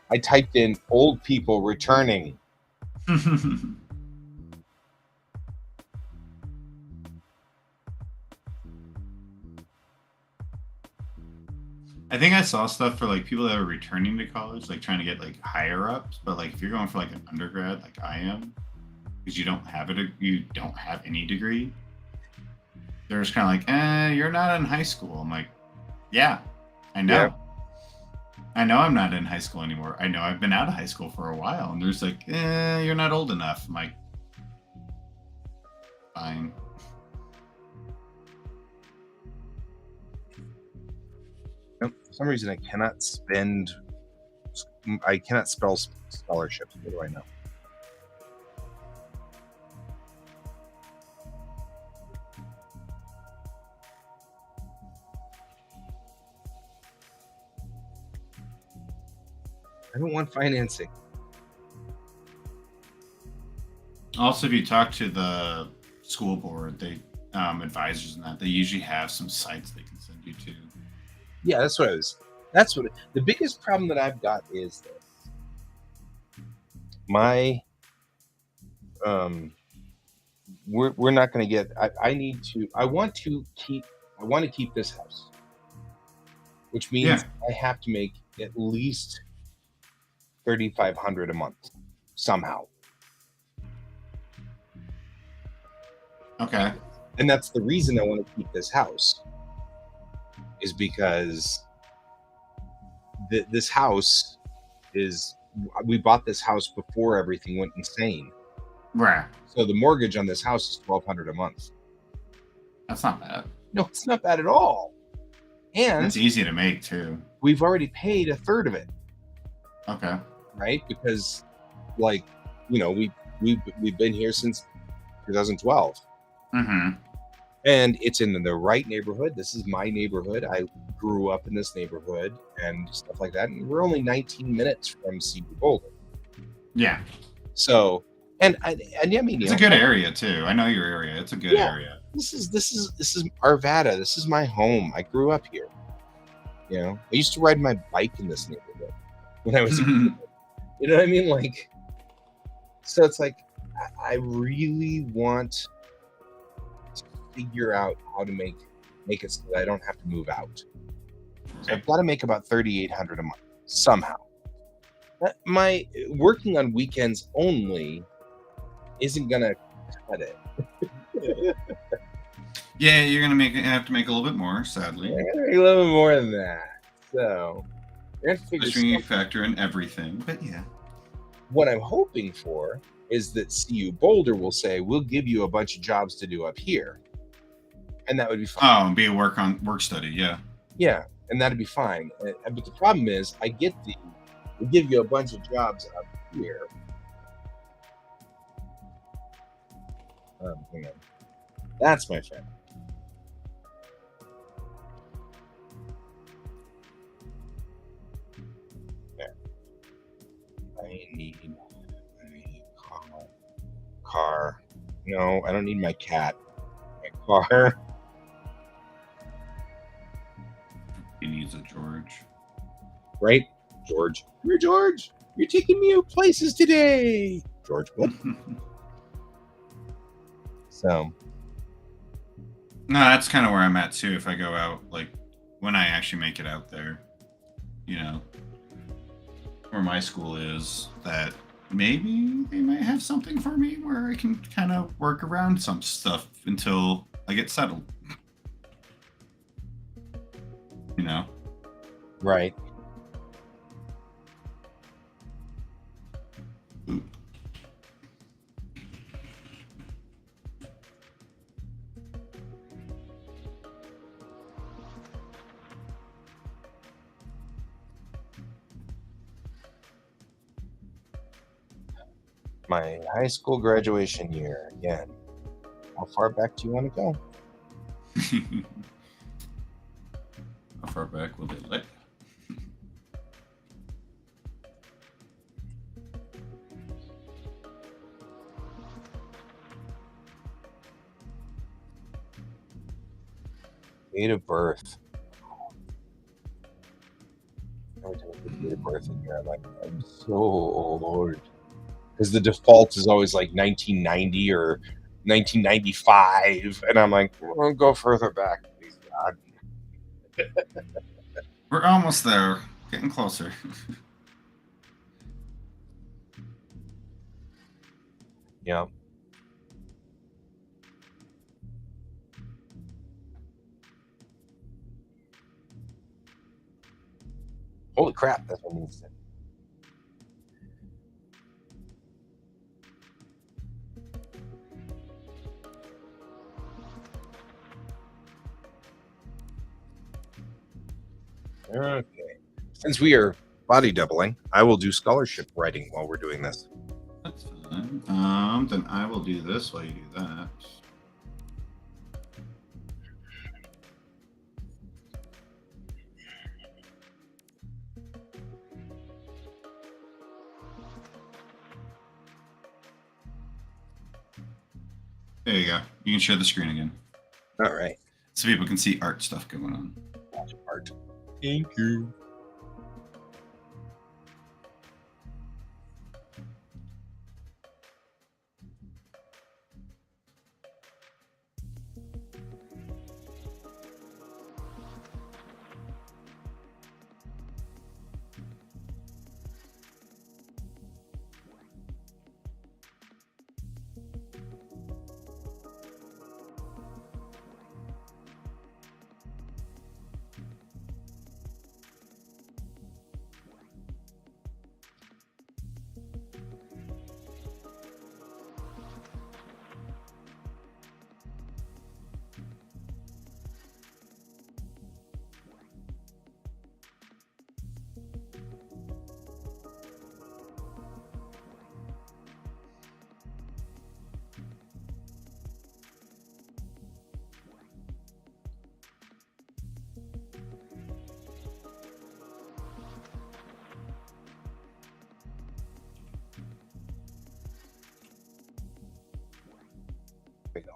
I typed in old people returning. I think I saw stuff for like people that are returning to college, like trying to get like higher ups. But like if you're going for like an undergrad, like I am, because you don't have any degree, they're just kind of like, you're not in high school. I'm like, yeah, I know. Yeah. I know I'm not in high school anymore. I know I've been out of high school for a while. And there's like, you're not old enough. I'm like, fine. For some reason, I cannot spell scholarships. What do I know? I don't want financing. Also, if you talk to the school board, they advisors and that, they usually have some sites they can send you to. Yeah, the biggest problem that I've got is this. We're not going to get, I want to keep this house, which means I have to make at least $3,500 a month somehow. Okay. And that's the reason I want to keep this house, is because this house we bought this house before everything went insane. Right. So the mortgage on this house is $1,200 a month. That's not bad. No, it's not bad at all. And it's easy to make too. We've already paid a third of it. Okay. Right? Because, like, we've been here since 2012. Mm-hmm. And it's in the right neighborhood. This is my neighborhood. I grew up in this neighborhood and stuff like that. And we're only 19 minutes from CU Boulder. Yeah. So, and I mean, it's a good area too. I know your area. It's a good area. This is Arvada. This is my home. I grew up here. I used to ride my bike in this neighborhood when I was a kid. You know what I mean? Like, so it's like, I really want to figure out how to make it so that I don't have to move out. So I've got to make about $3,800 a month somehow. My working on weekends only isn't gonna cut it. Yeah, you're gonna have to make a little bit more, sadly. A little bit more than that. So we're gonna figure. Especially when you factor in everything, but yeah. What I'm hoping for is that CU Boulder will say, we'll give you a bunch of jobs to do up here. And that would be fine. Oh, and be a work study, yeah. Yeah, and that'd be fine. But the problem is, we'll give you a bunch of jobs up here. Hang on. That's my friend. There. I need car. No, I don't need my cat. My car. He needs a George. Right? George. Come here, George. You're taking me out places today. George, what? So. No, that's kind of where I'm at too. If I go out, like when I actually make it out there, where my school is, that maybe they might have something for me where I can kind of work around some stuff until I get settled. Right. Ooh. My high school graduation year again. How far back do you want to go? How far back will they let? Date of birth. Every time I put date of birth in here, I'm like, I'm so old. Because the default is always like 1990 or 1995, and I'm like, well, go further back, please, God. We're almost there. Getting closer. Yeah. Holy crap, that's what needs to. Okay. Since we are body doubling, I will do scholarship writing while we're doing this. That's fine. Then I will do this while you do that. There you go. You can share the screen again. All right. So people can see art stuff going on. Art. Thank you. There we go.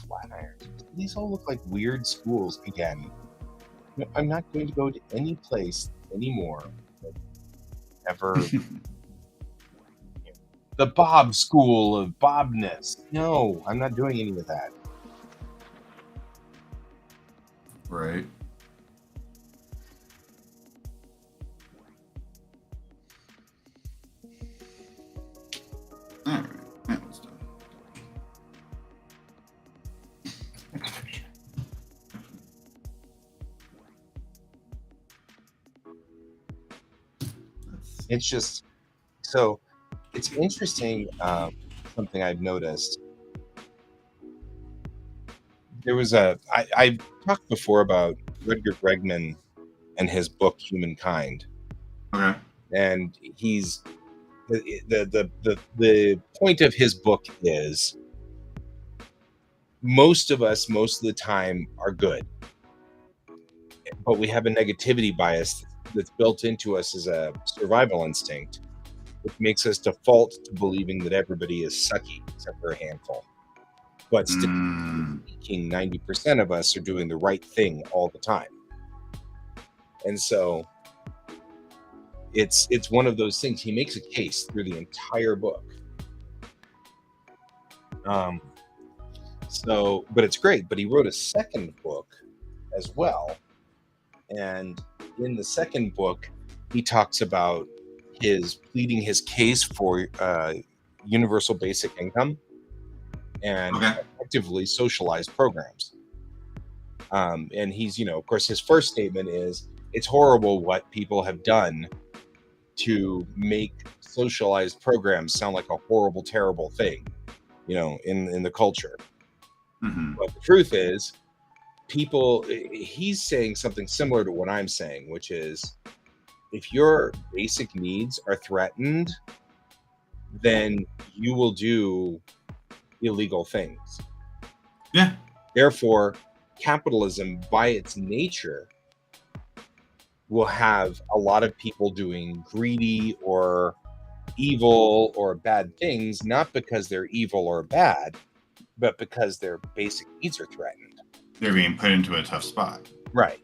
Flat irons. These all look like weird schools again. No, I'm not going to go to any place anymore that ever. The Bob School of Bobness. No, I'm not doing any of that. Right. All right. That one's done. It's just so. It's interesting. Something I've noticed. There was I talked before about Rutger Bregman and his book Humankind, Okay. and he's the point of his book is most of us most of the time are good, but we have a negativity bias that's built into us as a survival instinct, which makes us default to believing that everybody is sucky except for a handful. But still, 90% of us are doing the right thing all the time. And so it's one of those things. He makes a case through the entire book. But it's great. But he wrote a second book as well. And in the second book, he talks about his pleading his case for universal basic income and effectively socialized programs. And he's, of course, his first statement is it's horrible what people have done to make socialized programs sound like a horrible, terrible thing, in the culture. Mm-hmm. But the truth is, he's saying something similar to what I'm saying, which is if your basic needs are threatened, then you will do illegal things. Yeah. Therefore, capitalism by its nature will have a lot of people doing greedy or evil or bad things, not because they're evil or bad, but because their basic needs are threatened. They're being put into a tough spot. Right.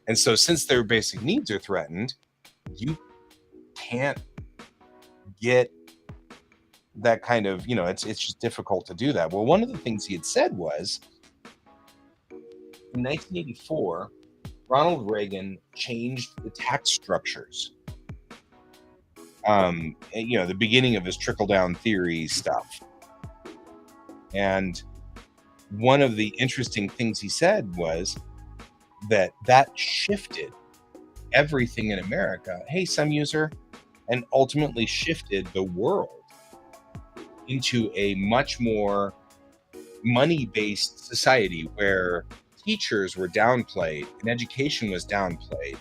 And so since their basic needs are threatened, you can't get that kind of, it's just difficult to do that. Well, one of the things he had said was in 1984, Ronald Reagan changed the tax structures. And, the beginning of his trickle down theory stuff. And one of the interesting things he said was that shifted everything in America. Hey, some user, and ultimately shifted the world into a much more money-based society where teachers were downplayed and education was downplayed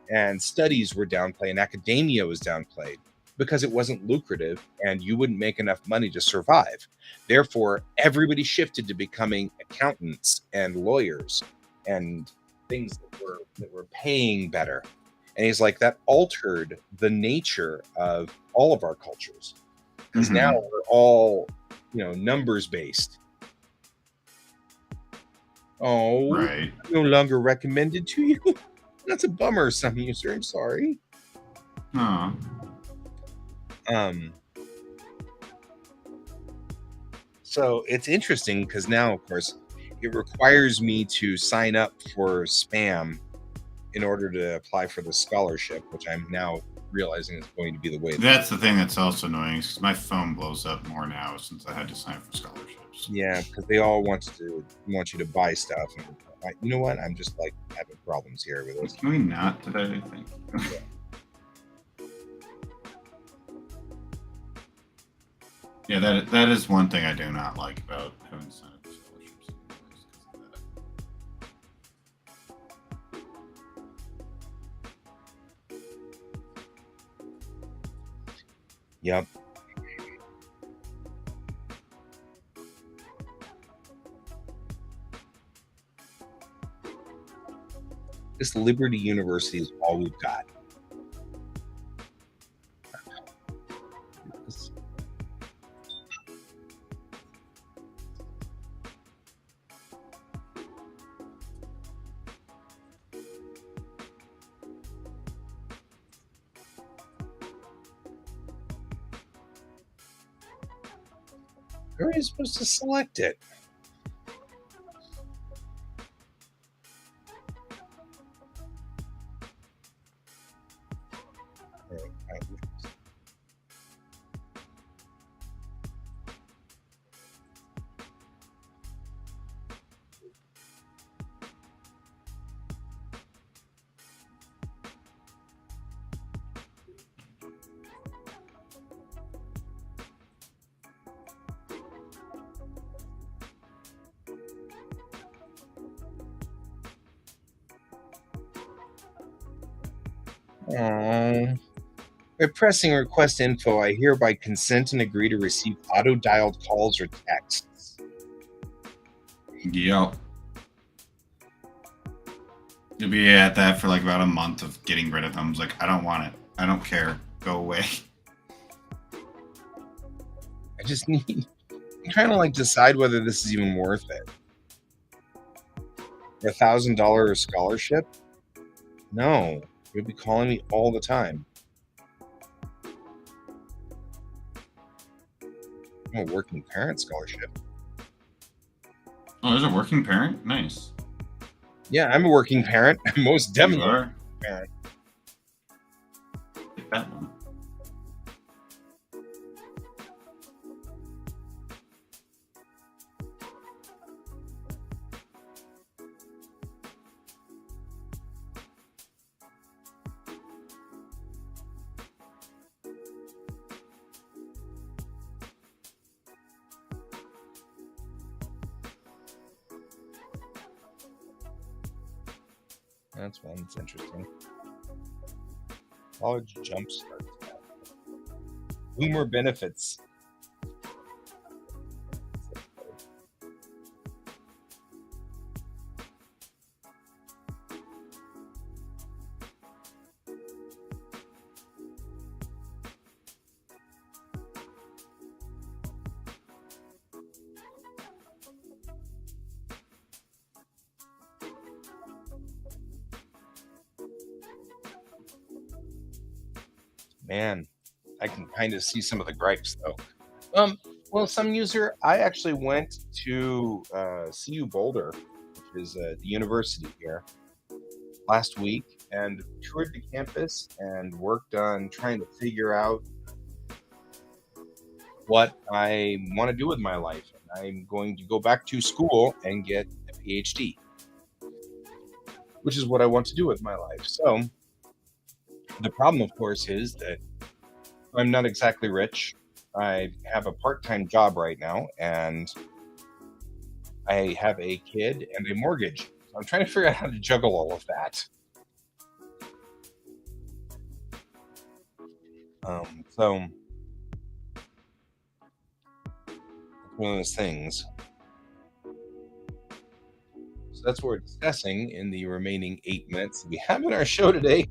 and studies were downplayed and academia was downplayed because it wasn't lucrative and you wouldn't make enough money to survive. Therefore, everybody shifted to becoming accountants and lawyers and things that were paying better. And he's like, that altered the nature of all of our cultures because now we're all, numbers based. Oh, right. No longer recommended to you. That's a bummer, some user. I'm sorry. Oh. So it's interesting because now, of course, it requires me to sign up for spam in order to apply for the scholarship, which I'm now realizing is going to be the way. That's the thing that's also annoying is my phone blows up more now since I had to sign up for scholarships. Yeah, because they all want you to buy stuff. And you know what? I'm just like having problems here with this. Can we not today? I think. Yeah. Yeah, that is one thing I do not like about having to sign up for scholarships. Yep. This Liberty University is all we've got. Where are you supposed to select it? By pressing request info, I hereby consent and agree to receive auto-dialed calls or texts. Yep. You'll be at that for like about a month of getting rid of them. It's like, I don't want it. I don't care. Go away. I just need... I'm trying to decide whether this is even worth it. For $1,000 scholarship? No. You'll be calling me all the time. I'm a working parent scholarship. Oh, there's a working parent? Nice. Yeah, I'm a working parent. Most definitely. You are? A parent. Take that one. That's one that's interesting. college jumpstart. Boomer benefits. Man, I can kind of see some of the gripes though. Well, some user, I actually went to CU Boulder, which is the university here, last week and toured the campus and worked on trying to figure out what I want to do with my life. And I'm going to go back to school and get a PhD, which is what I want to do with my life. So the problem, of course, is that I'm not exactly rich. I have a part-time job right now, and I have a kid and a mortgage. So I'm trying to figure out how to juggle all of that. So it's one of those things. So that's what we're discussing in the remaining 8 minutes we have in our show today.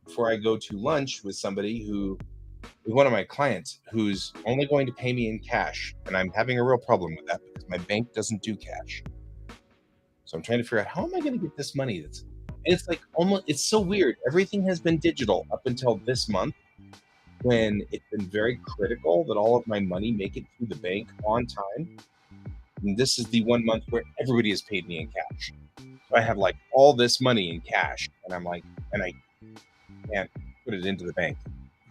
Before I go to lunch with somebody with one of my clients who's only going to pay me in cash, and I'm having a real problem with that because my bank doesn't do cash. So I'm trying to figure out how am I going to get this money. It's like almost it's so weird. Everything has been digital up until this month, when it's been very critical that all of my money make it through the bank on time. And this is the 1 month where everybody has paid me in cash. So I have like all this money in cash, and I can't put it into the bank.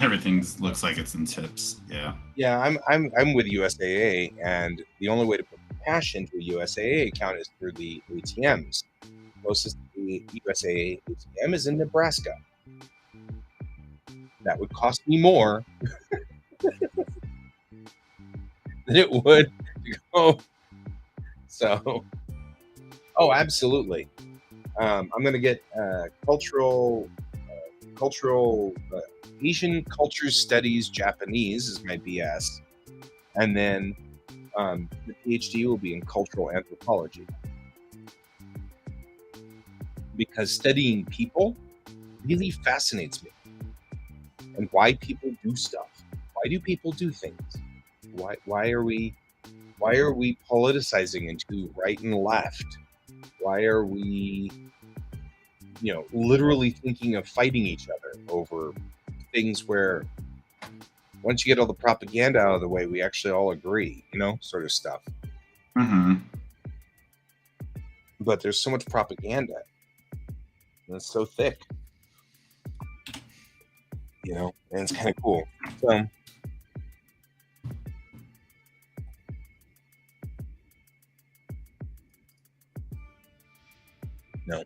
Everything looks like it's in tips. Yeah. Yeah, I'm with USAA, and the only way to put cash into a USAA account is through the ATMs. Closest to the USAA ATM is in Nebraska. That would cost me more than it would to go. So, oh, absolutely. I'm going to get cultural Asian culture studies Japanese is my BS, and then the PhD will be in cultural anthropology, because studying people really fascinates me, and why people do stuff. Why do people do things? Why are we politicizing into right and left? Why are we literally thinking of fighting each other over things where once you get all the propaganda out of the way, we actually all agree, sort of stuff. Mm-hmm. But there's so much propaganda, and it's so thick, and it's kind of cool. So, no.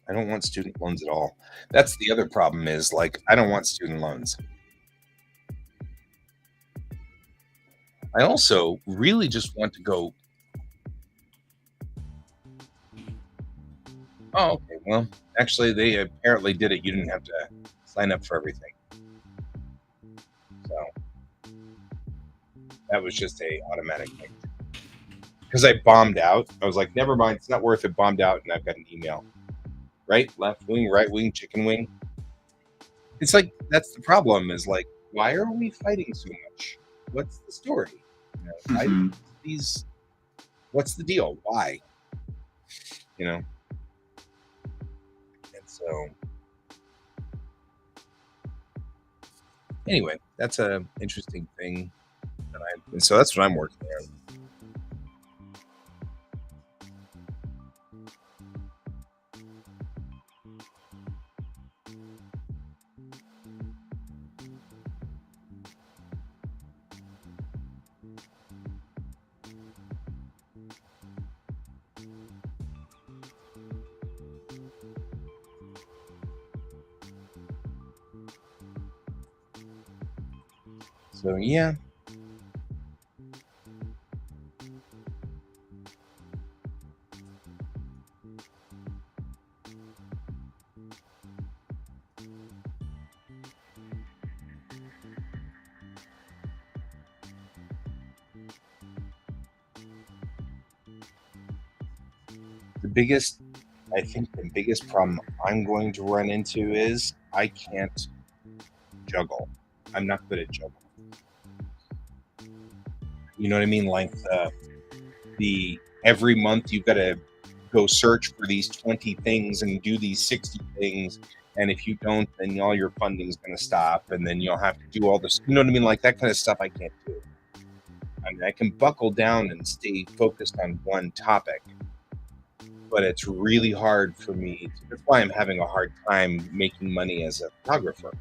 I don't want student loans at all. That's the other problem is, like, I don't want student loans. I also really just want to go. Oh, okay. Well, actually, they apparently did it. You didn't have to sign up for everything. So that was just a automatic thing. Because I bombed out. I was like, never mind. It's not worth it. Bombed out, and I've got an email. Right, left wing, right wing, chicken wing. It's like, that's the problem, is like, why are we fighting so much? What's the story? What's the deal? Why? And so anyway, that's a interesting thing. And so that's what I'm working on. So yeah. I think the biggest problem I'm going to run into is I can't juggle. I'm not good at juggling. You know what I mean? Like the every month you've got to go search for these 20 things and do these 60 things. And if you don't, then all your funding is going to stop. And then you'll have to do all this. You know what I mean? Like that kind of stuff I can't do. I mean, I can buckle down and stay focused on one topic, but it's really hard for me. That's why I'm having a hard time making money as a photographer,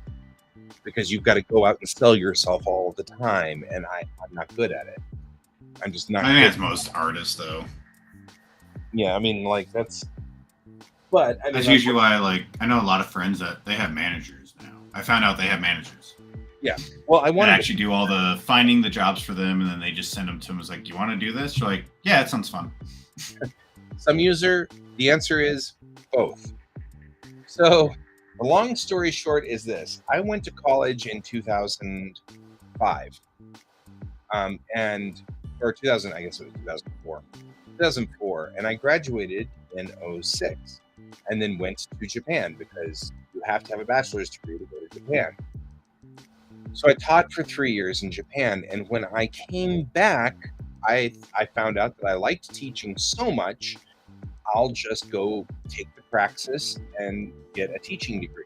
because you've got to go out and sell yourself all the time. And I'm not good at it. I'm just not. I think that's most artists, though. Yeah, I mean, like that's. But I mean, that's usually why, like, I know a lot of friends that they have managers now. I found out they have managers. Yeah. Well, I want to actually do all the finding the jobs for them, and then they just send them to them. It's like, do you want to do this? You're like, yeah, it sounds fun. Some user, the answer is both. So, the long story short is this: I went to college in 2005, or 2000, I guess it was 2004, and I graduated in 2006, and then went to Japan because you have to have a bachelor's degree to go to Japan. So I taught for 3 years in Japan, and when I came back, I found out that I liked teaching so much, I'll just go take the praxis and get a teaching degree.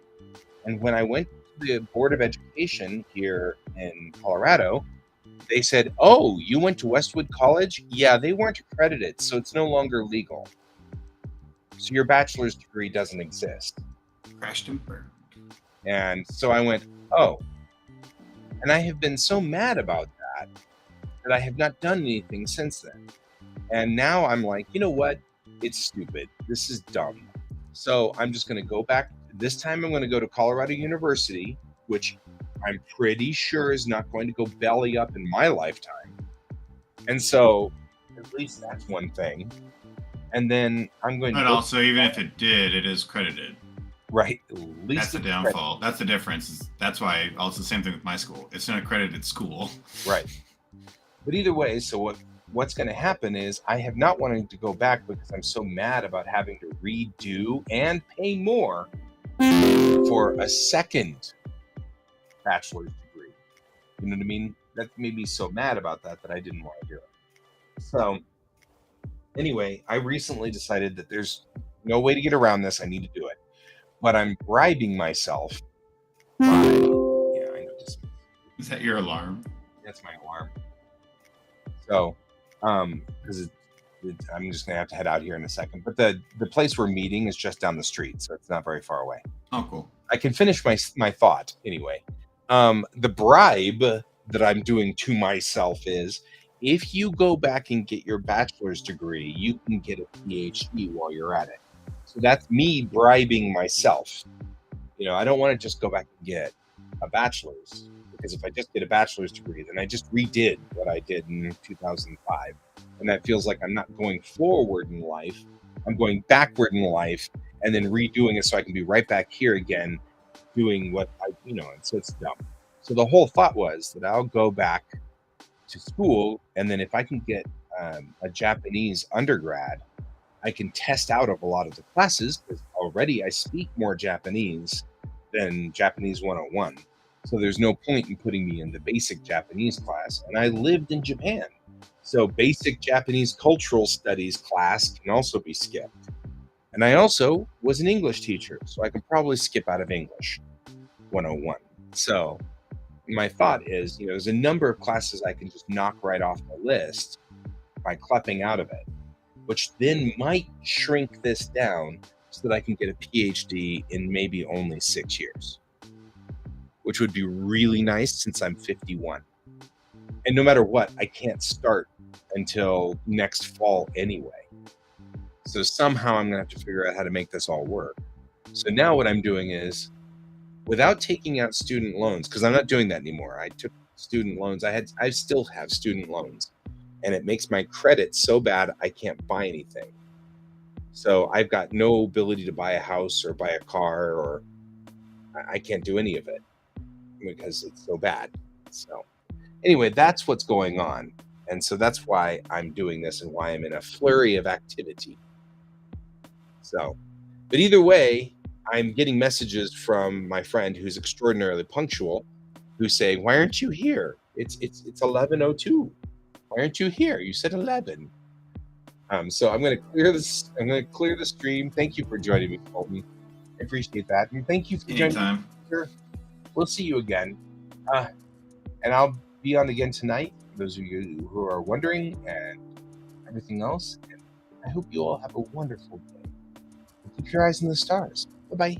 And when I went to the Board of Education here in Colorado, they said, "Oh, you went to Westwood College? Yeah, they weren't accredited, so it's no longer legal. So your bachelor's degree doesn't exist." Crashed and burned. And so I went, "Oh." And I have been so mad about that I have not done anything since then. And now I'm like, you know what? It's stupid. This is dumb. So I'm just going to go back. This time I'm going to go to Colorado University, which I'm pretty sure is not going to go belly up in my lifetime. And so at least that's one thing. And then I'm going to. But also, even if it did, it is credited. Right. At least that's the downfall. That's the difference. That's why also the same thing with my school. It's an accredited school. Right. But either way, so what's going to happen is I have not wanted to go back because I'm so mad about having to redo and pay more for a second bachelor's degree. You know what I mean? That made me so mad about that I didn't want to do it. So anyway, I recently decided that there's no way to get around this. I need to do it. But I'm bribing myself by, yeah, I know this. Is that your alarm? That's my alarm. So, because I'm just gonna have to head out here in a second. But the place we're meeting is just down the street, so it's not very far away. Oh, cool. I can finish my thought anyway. The bribe that I'm doing to myself is, if you go back and get your bachelor's degree, you can get a PhD while you're at it. So that's me bribing myself. You know, I don't want to just go back and get a bachelor's, because if I just get a bachelor's degree, then I just redid what I did in 2005. And that feels like I'm not going forward in life. I'm going backward in life and then redoing it so I can be right back here again doing what and so it's dumb. So the whole thought was that I'll go back to school, and then if I can get a Japanese undergrad, I can test out of a lot of the classes, because already I speak more Japanese than Japanese 101. So there's no point in putting me in the basic Japanese class. And I lived in Japan. So basic Japanese cultural studies class can also be skipped. And I also was an English teacher, so I can probably skip out of English 101. So my thought is, there's a number of classes I can just knock right off the list by clapping out of it, which then might shrink this down so that I can get a PhD in maybe only 6 years, which would be really nice since I'm 51. And no matter what, I can't start until next fall anyway. So somehow I'm going to have to figure out how to make this all work. So now what I'm doing is, without taking out student loans, because I'm not doing that anymore. I took student loans. I still have student loans, and it makes my credit so bad I can't buy anything. So I've got no ability to buy a house or buy a car, or I can't do any of it because it's so bad. So anyway, that's what's going on. And so that's why I'm doing this and why I'm in a flurry of activity. So, but either way, I'm getting messages from my friend who's extraordinarily punctual, who's saying, "Why aren't you here? It's 11:02. Why aren't you here? You said 11." So I'm going to clear this. I'm going to clear the stream. Thank you for joining me, Colton. I appreciate that, and thank you for joining me. Anytime. We'll see you again, and I'll be on again tonight. For those of you who are wondering, and everything else. And I hope you all have a wonderful day. Keep your eyes on the stars. Bye bye.